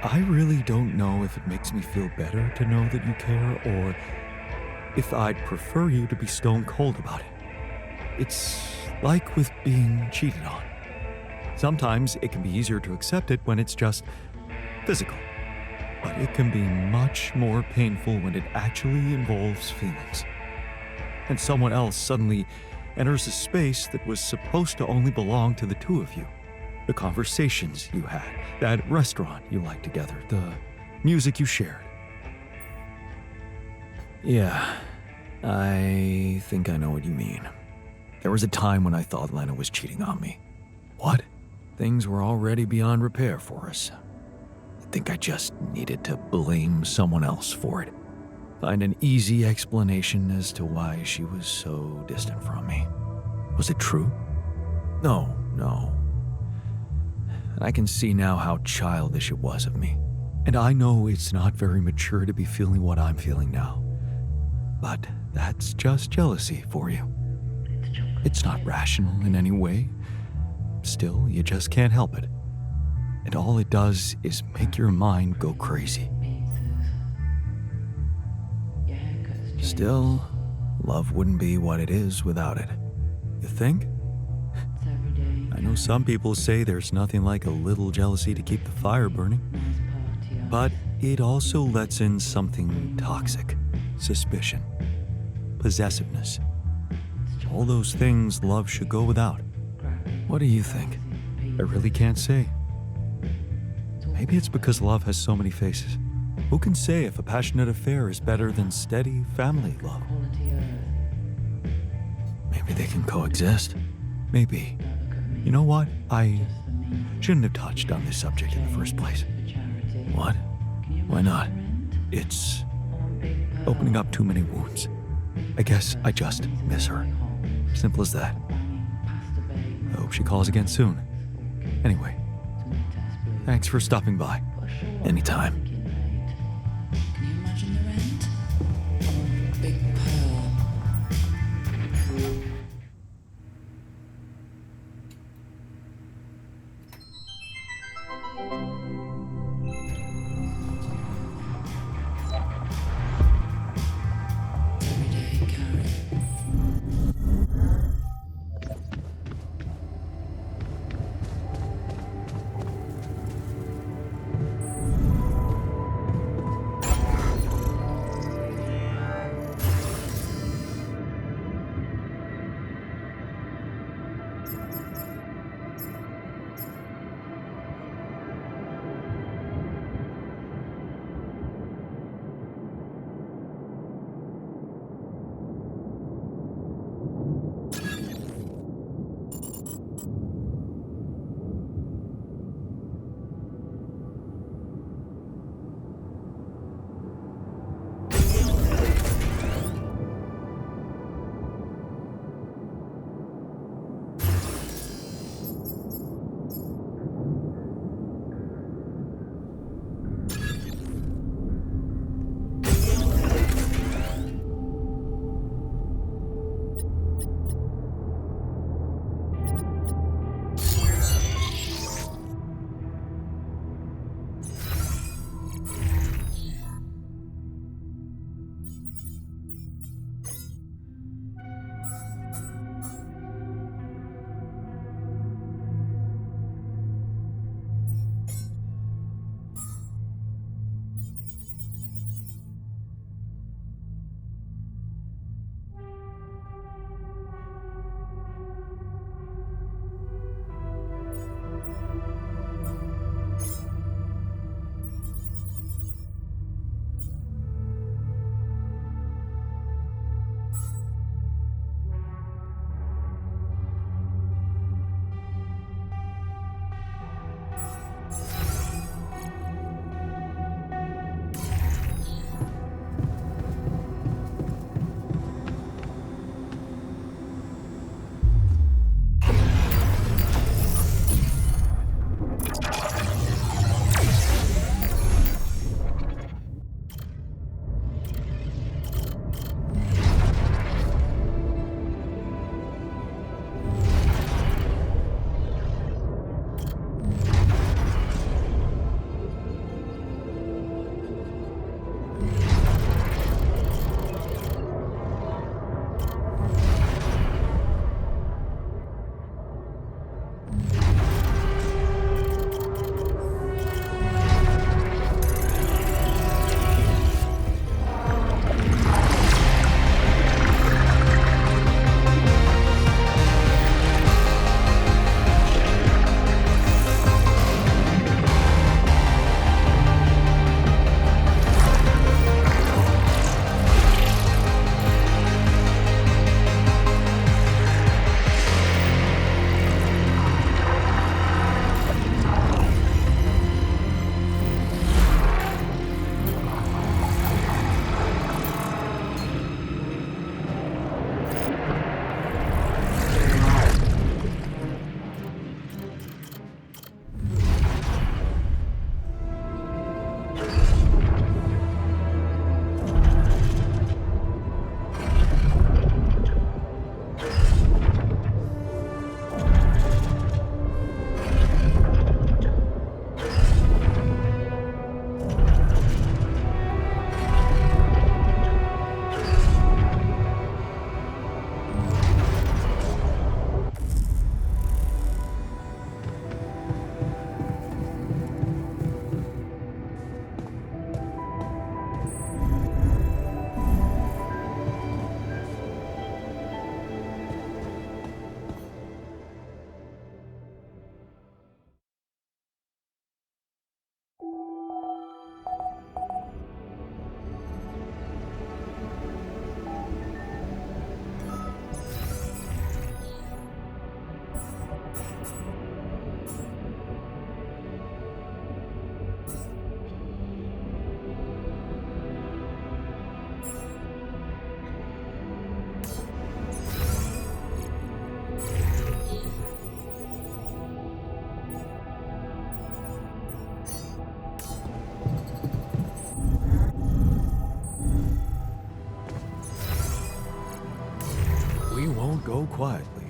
I really don't know if it makes me feel better to know that you care, or if I'd prefer you to be stone cold about it. It's like with being cheated on. Sometimes it can be easier to accept it when it's just physical, but it can be much more painful when it actually involves feelings. And someone else suddenly enters a space that was supposed to only belong to the two of you. The conversations you had, that restaurant you liked together, the music you shared. Yeah, I think I know what you mean. There was a time when I thought Lena was cheating on me. What? Things were already beyond repair for us. I think I just needed to blame someone else for it. Find an easy explanation as to why she was so distant from me. Was it true? No. And I can see now how childish it was of me. And I know it's not very mature to be feeling what I'm feeling now. But that's just jealousy for you. It's not rational in any way. Still, you just can't help it. And all it does is make your mind go crazy. Still, love wouldn't be what it is without it. You think? I know some people say there's nothing like a little jealousy to keep the fire burning. But it also lets in something toxic. Suspicion. Possessiveness. all those things love should go without. What do you think? I really can't say. Maybe it's because love has so many faces. Who can say if a passionate affair is better than steady family love? Maybe they can coexist. Maybe. You know what? I shouldn't have touched on this subject in the first place. What? Why not? It's opening up too many wounds. I guess I just miss her. Simple as that. I hope she calls again soon. Anyway, thanks for stopping by. Anytime. won't go quietly.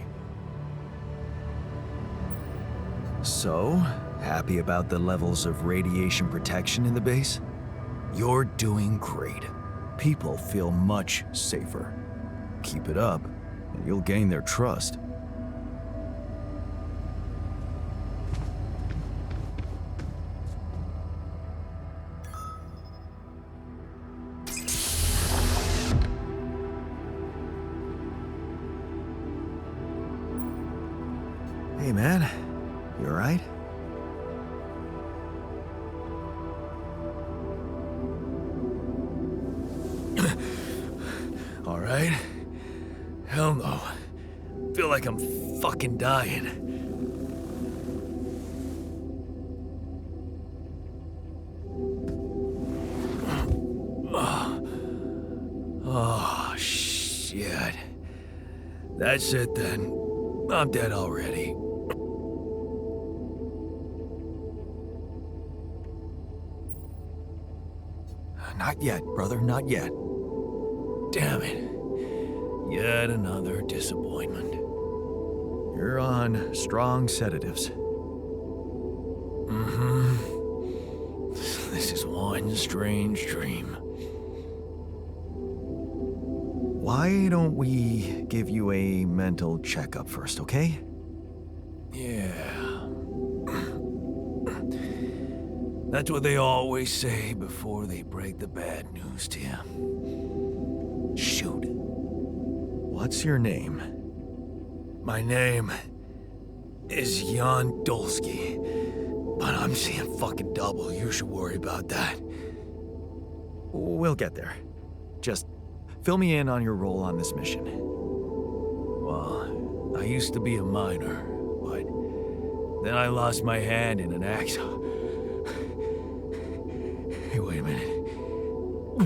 So, happy about the levels of radiation protection in the base? You're doing great. People feel much safer. Keep it up, and you'll gain their trust. Hey man, you alright? Alright? Hell no. Feel like I'm fucking dying. Oh, shit. That's it then. I'm dead already. Not yet, brother, not yet. Damn it. Yet another disappointment. You're on strong sedatives. This is one strange dream. Why don't we give you a mental checkup first, okay? Yeah. That's what they always say before they break the bad news to you. Shoot. What's your name? My name is Jan Dolsky, but I'm seeing fucking double. You should worry about that. We'll get there. Just fill me in on your role on this mission. Well, I used to be a miner, but then I lost my hand in an accident. Hey, wait a minute.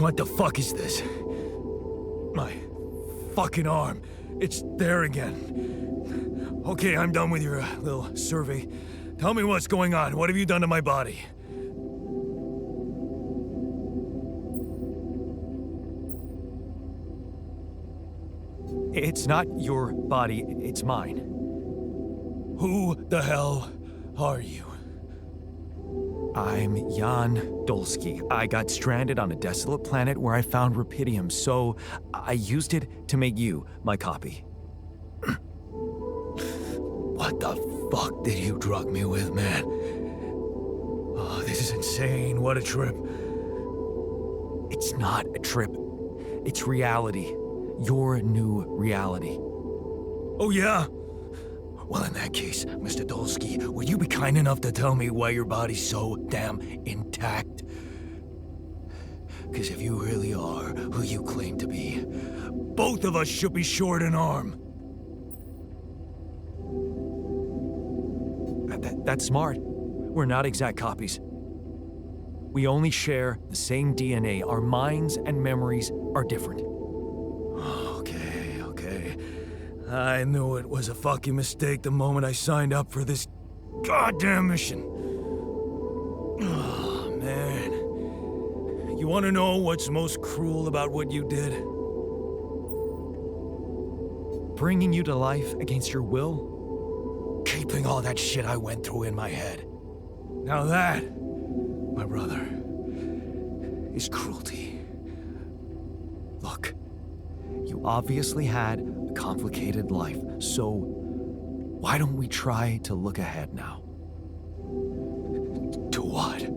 What the fuck is this? My fucking arm. It's there again. Okay, I'm done with your little survey. Tell me what's going on. What have you done to my body? It's not your body, it's mine. Who the hell are you? I'm Jan Dolsky. I got stranded on a desolate planet where I found rupidium, so I used it to make you my copy. What the fuck did you drug me with, man? Oh, this is insane. What a trip. It's not a trip. It's reality. Your new reality. Oh, yeah? Well, in that case, Mr. Dolsky, would you be kind enough to tell me why your body's so damn intact? Because if you really are who you claim to be, both of us should be short an arm. That's smart. We're not exact copies. We only share the same DNA. Our minds and memories are different. Okay. I knew it was a fucking mistake the moment I signed up for this goddamn mission. Oh, man. You want to know what's most cruel about what you did? Bringing you to life against your will? Keeping all that shit I went through in my head. Now that, my brother, is cruelty. Look, you obviously had a complicated life, so why don't we try to look ahead now? To what?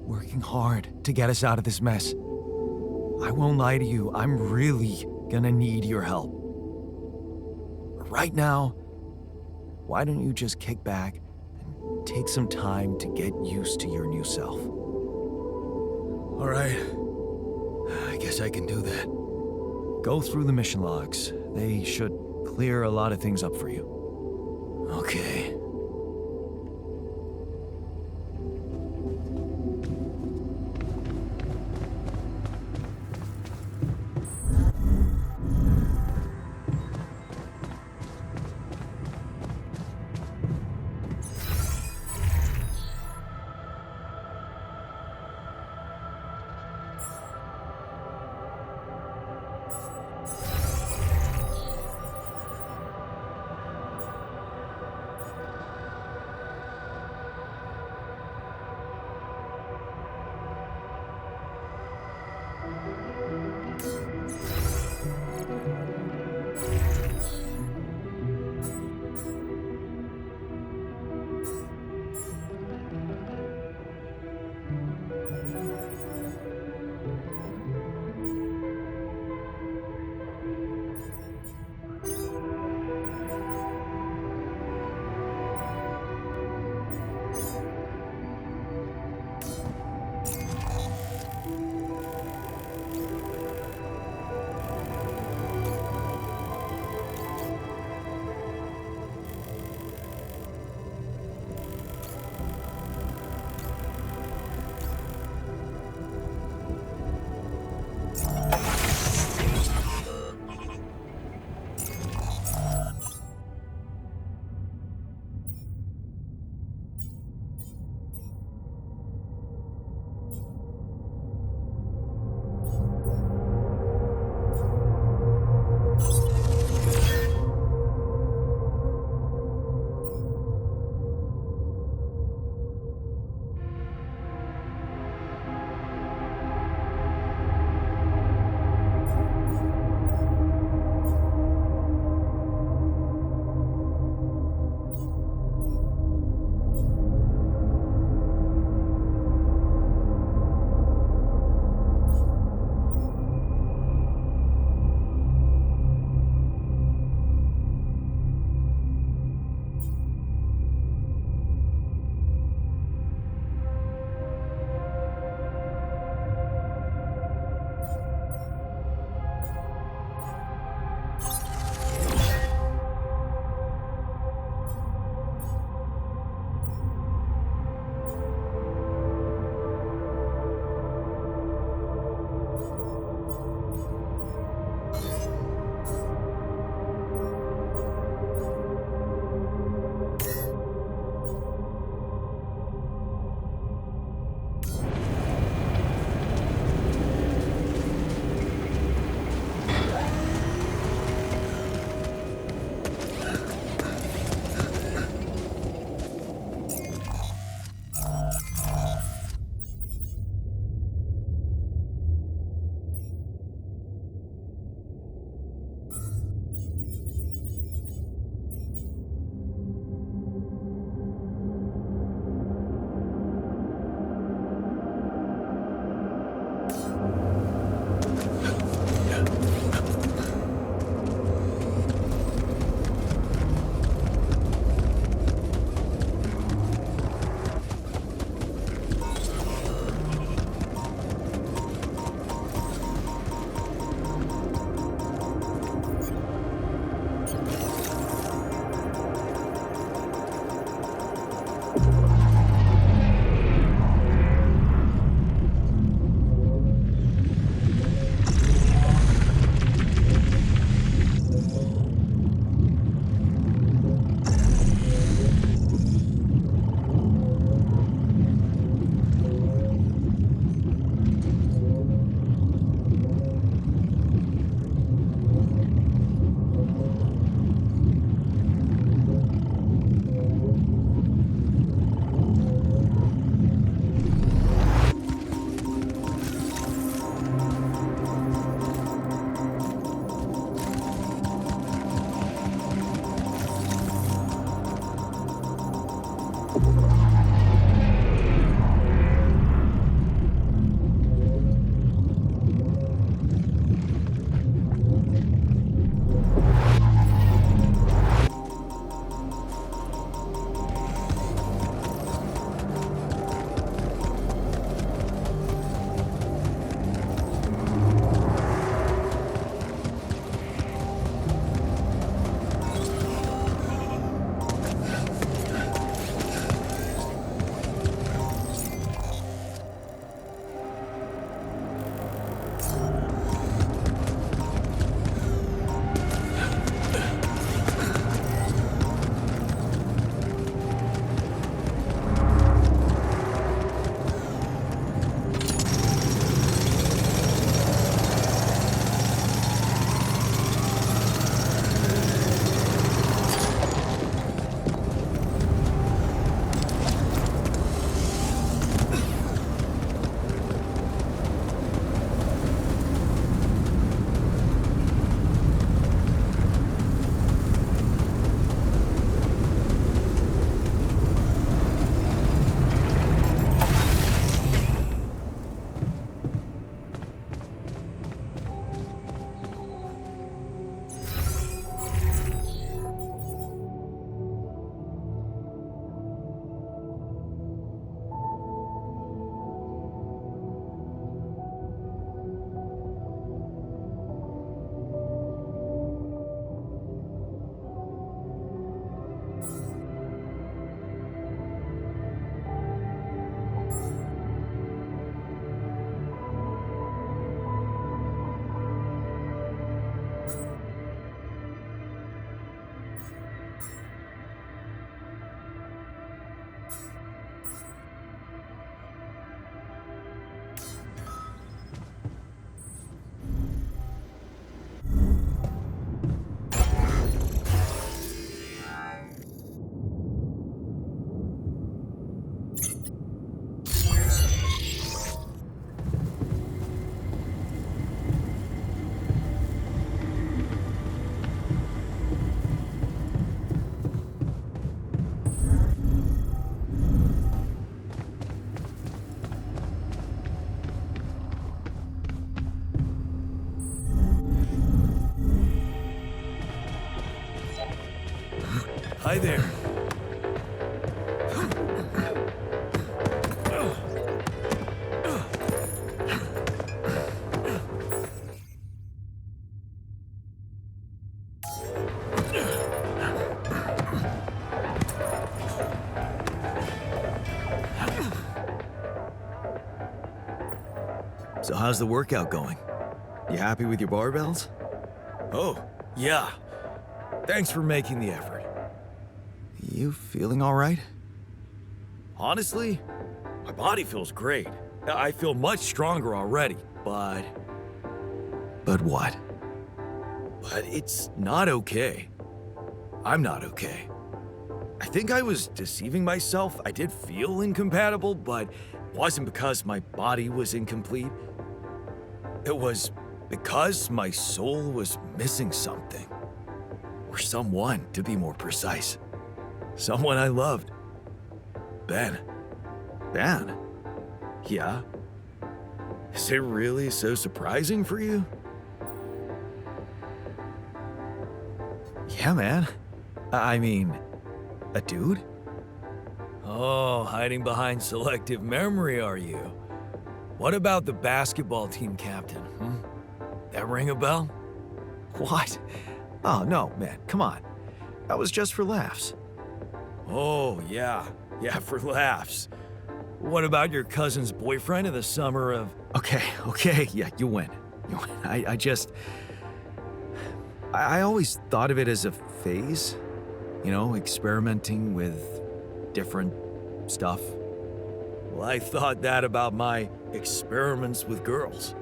Working hard to get us out of this mess. I won't lie to you, I'm really gonna need your help. Right now, why don't you just kick back and take some time to get used to your new self? All right. I guess I can do that. Go through the mission logs. They should clear a lot of things up for you. Okay. Hi there. So how's the workout going? You happy with your barbells? Oh, yeah. Thanks for making the effort. You feeling all right? Honestly, my body feels great. I feel much stronger already, but But what? it's not okay. I'm not okay. I think I was deceiving myself. I did feel incompatible, but it wasn't because my body was incomplete. It was because my soul was missing something. Or someone, to be more precise. Someone I loved. Ben. Ben? Yeah? Is it really so surprising for you? Yeah, man. I mean, a dude? Oh, hiding behind selective memory, are you? What about the basketball team captain, That ring a bell? What? Oh, no, man, come on. That was just for laughs. Oh, yeah. Yeah, for laughs. What about your cousin's boyfriend in the summer of... Okay, yeah, you win. You win. I always thought of it as a phase, you know, experimenting with different stuff. Well, I thought that about my experiments with girls.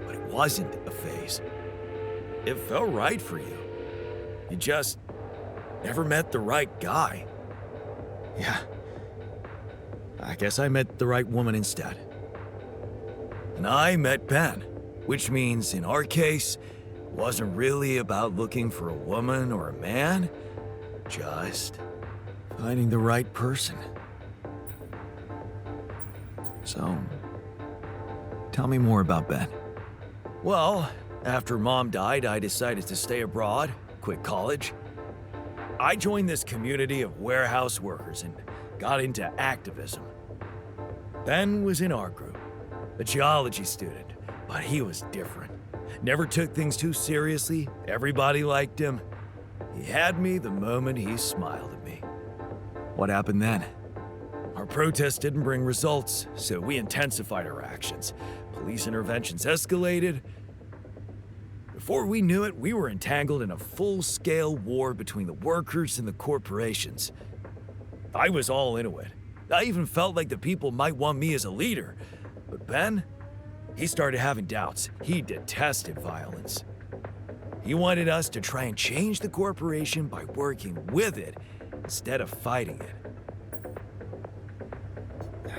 But it wasn't a phase. It felt right for you. You just never met the right guy. Yeah. I guess I met the right woman instead. And I met Ben, which means in our case, it wasn't really about looking for a woman or a man, just Finding the right person. So, tell me more about Ben. well, after Mom died, I decided to stay abroad, quit college. I joined this community of warehouse workers and got into activism. Ben was in our group, a geology student, but he was different. Never took things too seriously, everybody liked him. He had me the moment he smiled at me. What happened then? Our protest didn't bring results, so we intensified our actions. Police interventions escalated. Before we knew it, we were entangled in a full-scale war between the workers and the corporations. I was all into it. I even felt like the people might want me as a leader. But Ben, he started having doubts. He detested violence. He wanted us to try and change the corporation by working with it instead of fighting it.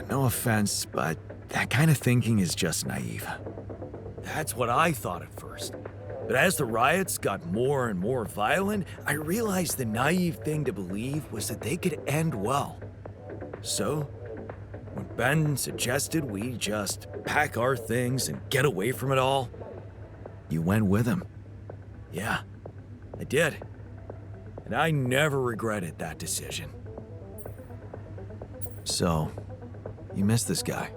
No offense, but that kind of thinking is just naive. That's what I thought at first. But as the riots got more and more violent, I realized the naive thing to believe was that they could end well. So, when Ben suggested we just pack our things and get away from it all, You went with him. yeah, I did. And I never regretted that decision. So, you missed this guy.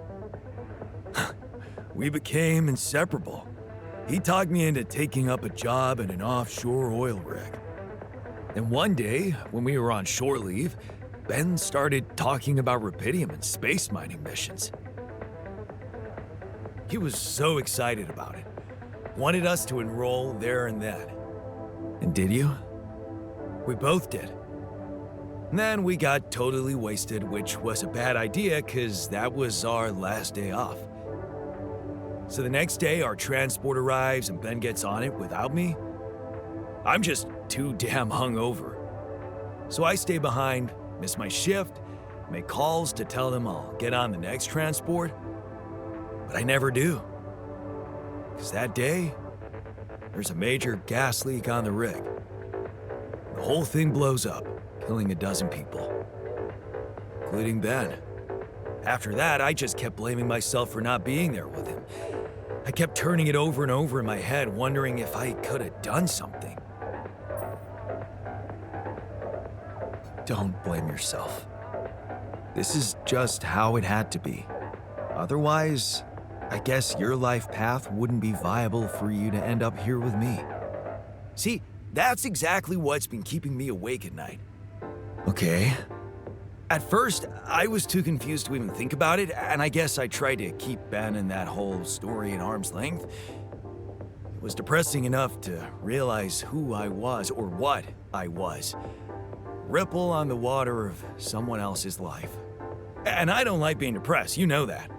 We became inseparable. He talked me into taking up a job in an offshore oil rig. And one day, when we were on shore leave, Ben started talking about rubidium and space mining missions. He was so excited about it. Wanted us to enroll there and then. And did you? We both did. And then we got totally wasted, which was a bad idea because that was our last day off. So the next day, our transport arrives and Ben gets on it without me. I'm just too damn hungover. So I stay behind, miss my shift, make calls to tell them I'll get on the next transport. But I never do. Because that day, there's a major gas leak on the rig. The whole thing blows up, killing a dozen people, including Ben. After that, I just kept blaming myself for not being there with him. I kept turning it over and over in my head, wondering if I could have done something. Don't blame yourself. This is just how it had to be. Otherwise, I guess your life path wouldn't be viable for you to end up here with me. See, that's exactly what's been keeping me awake at night. Okay. At first, I was too confused to even think about it, and I guess I tried to keep Ben and that whole story at arm's length. It was depressing enough to realize who I was, or what I was. Ripple on the water of someone else's life. And I don't like being depressed, you know that.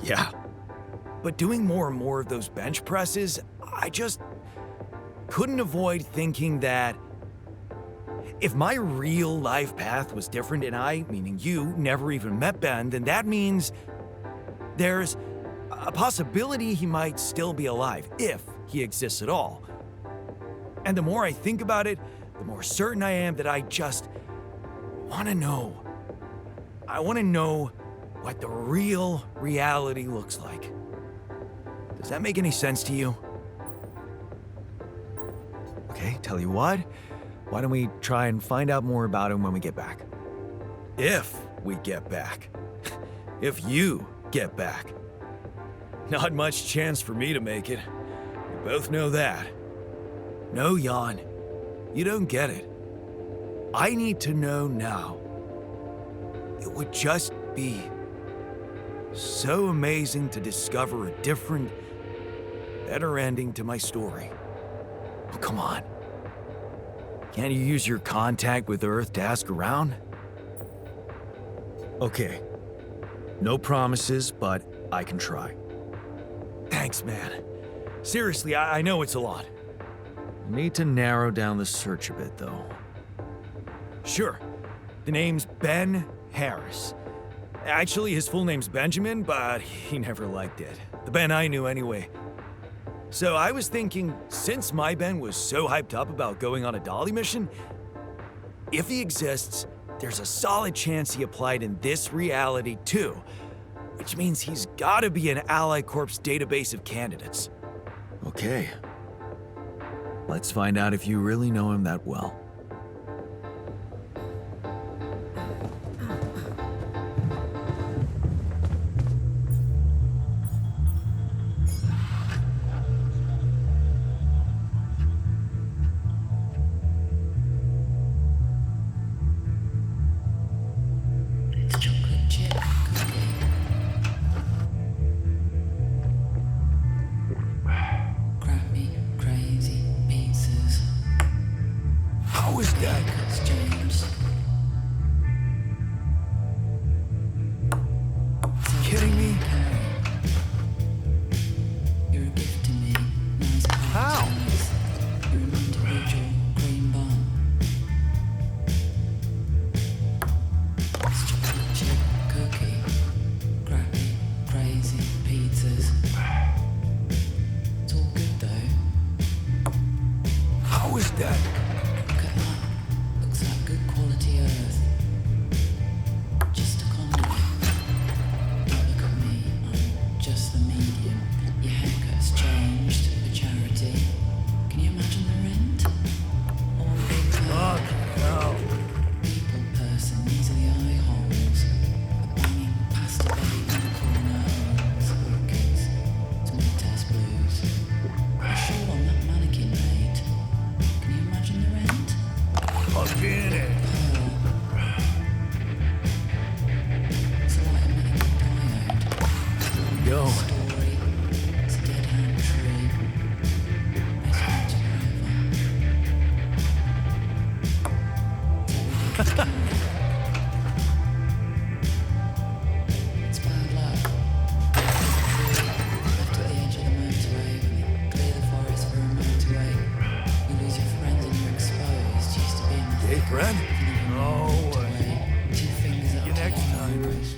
Yeah. But doing more and more of those bench presses, I just couldn't avoid thinking that if my real life path was different and I, meaning you, never even met Ben, then that means there's a possibility he might still be alive, if he exists at all. And the more I think about it, the more certain I am that I just want to know. I want to know what the real reality looks like. Does that make any sense to you? Okay, tell you what. Why don't we try and find out more about him when we get back? If we get back. If you get back. Not much chance for me to make it. We both know that. No, Jan. You don't get it. I need to know now. It would just be so amazing to discover a different, better ending to my story. Oh, come on. Can't you use your contact with Earth to ask around? Okay. No promises, but I can try. Thanks, man. Seriously, I know it's a lot. Need to narrow down the search a bit, though. Sure. The name's Ben Harris. Actually, his full name's Benjamin, but he never liked it. The Ben I knew anyway. So I was thinking, since my Ben was so hyped up about going on a Dolly mission, if he exists, there's a solid chance he applied in this reality too, which means he's gotta be an Ally Corps database of candidates. Okay. Let's find out if you really know him that well. How is that? Kidding me? You're a gift to me. Nice How? You're an individual green bun. It's chocolate chip cookie. Crappy, crazy pizzas. It's all good though. How is that? Look at that. Looks like good quality earth. Just a conduit. Don't look at me. I'm just the medium. Your haircut's changed for charity. Can you imagine the rent? All big No. people person. These are the eye holes. A banging pasta babe in the corner. Spookies. Small test blues. A shawl on that mannequin, mate. Can you imagine the rent? Fuck in it. It's a light emitting diode. Here we go. Story. It's a dead hand tree. It's hard to over. It's bad luck. Left at the edge of the motorway. When they clear the forest for a motorway, you lose your friends and you're exposed. Used to be in the Hey, friend? No way. way. 2 fingers up You to next the time. nose.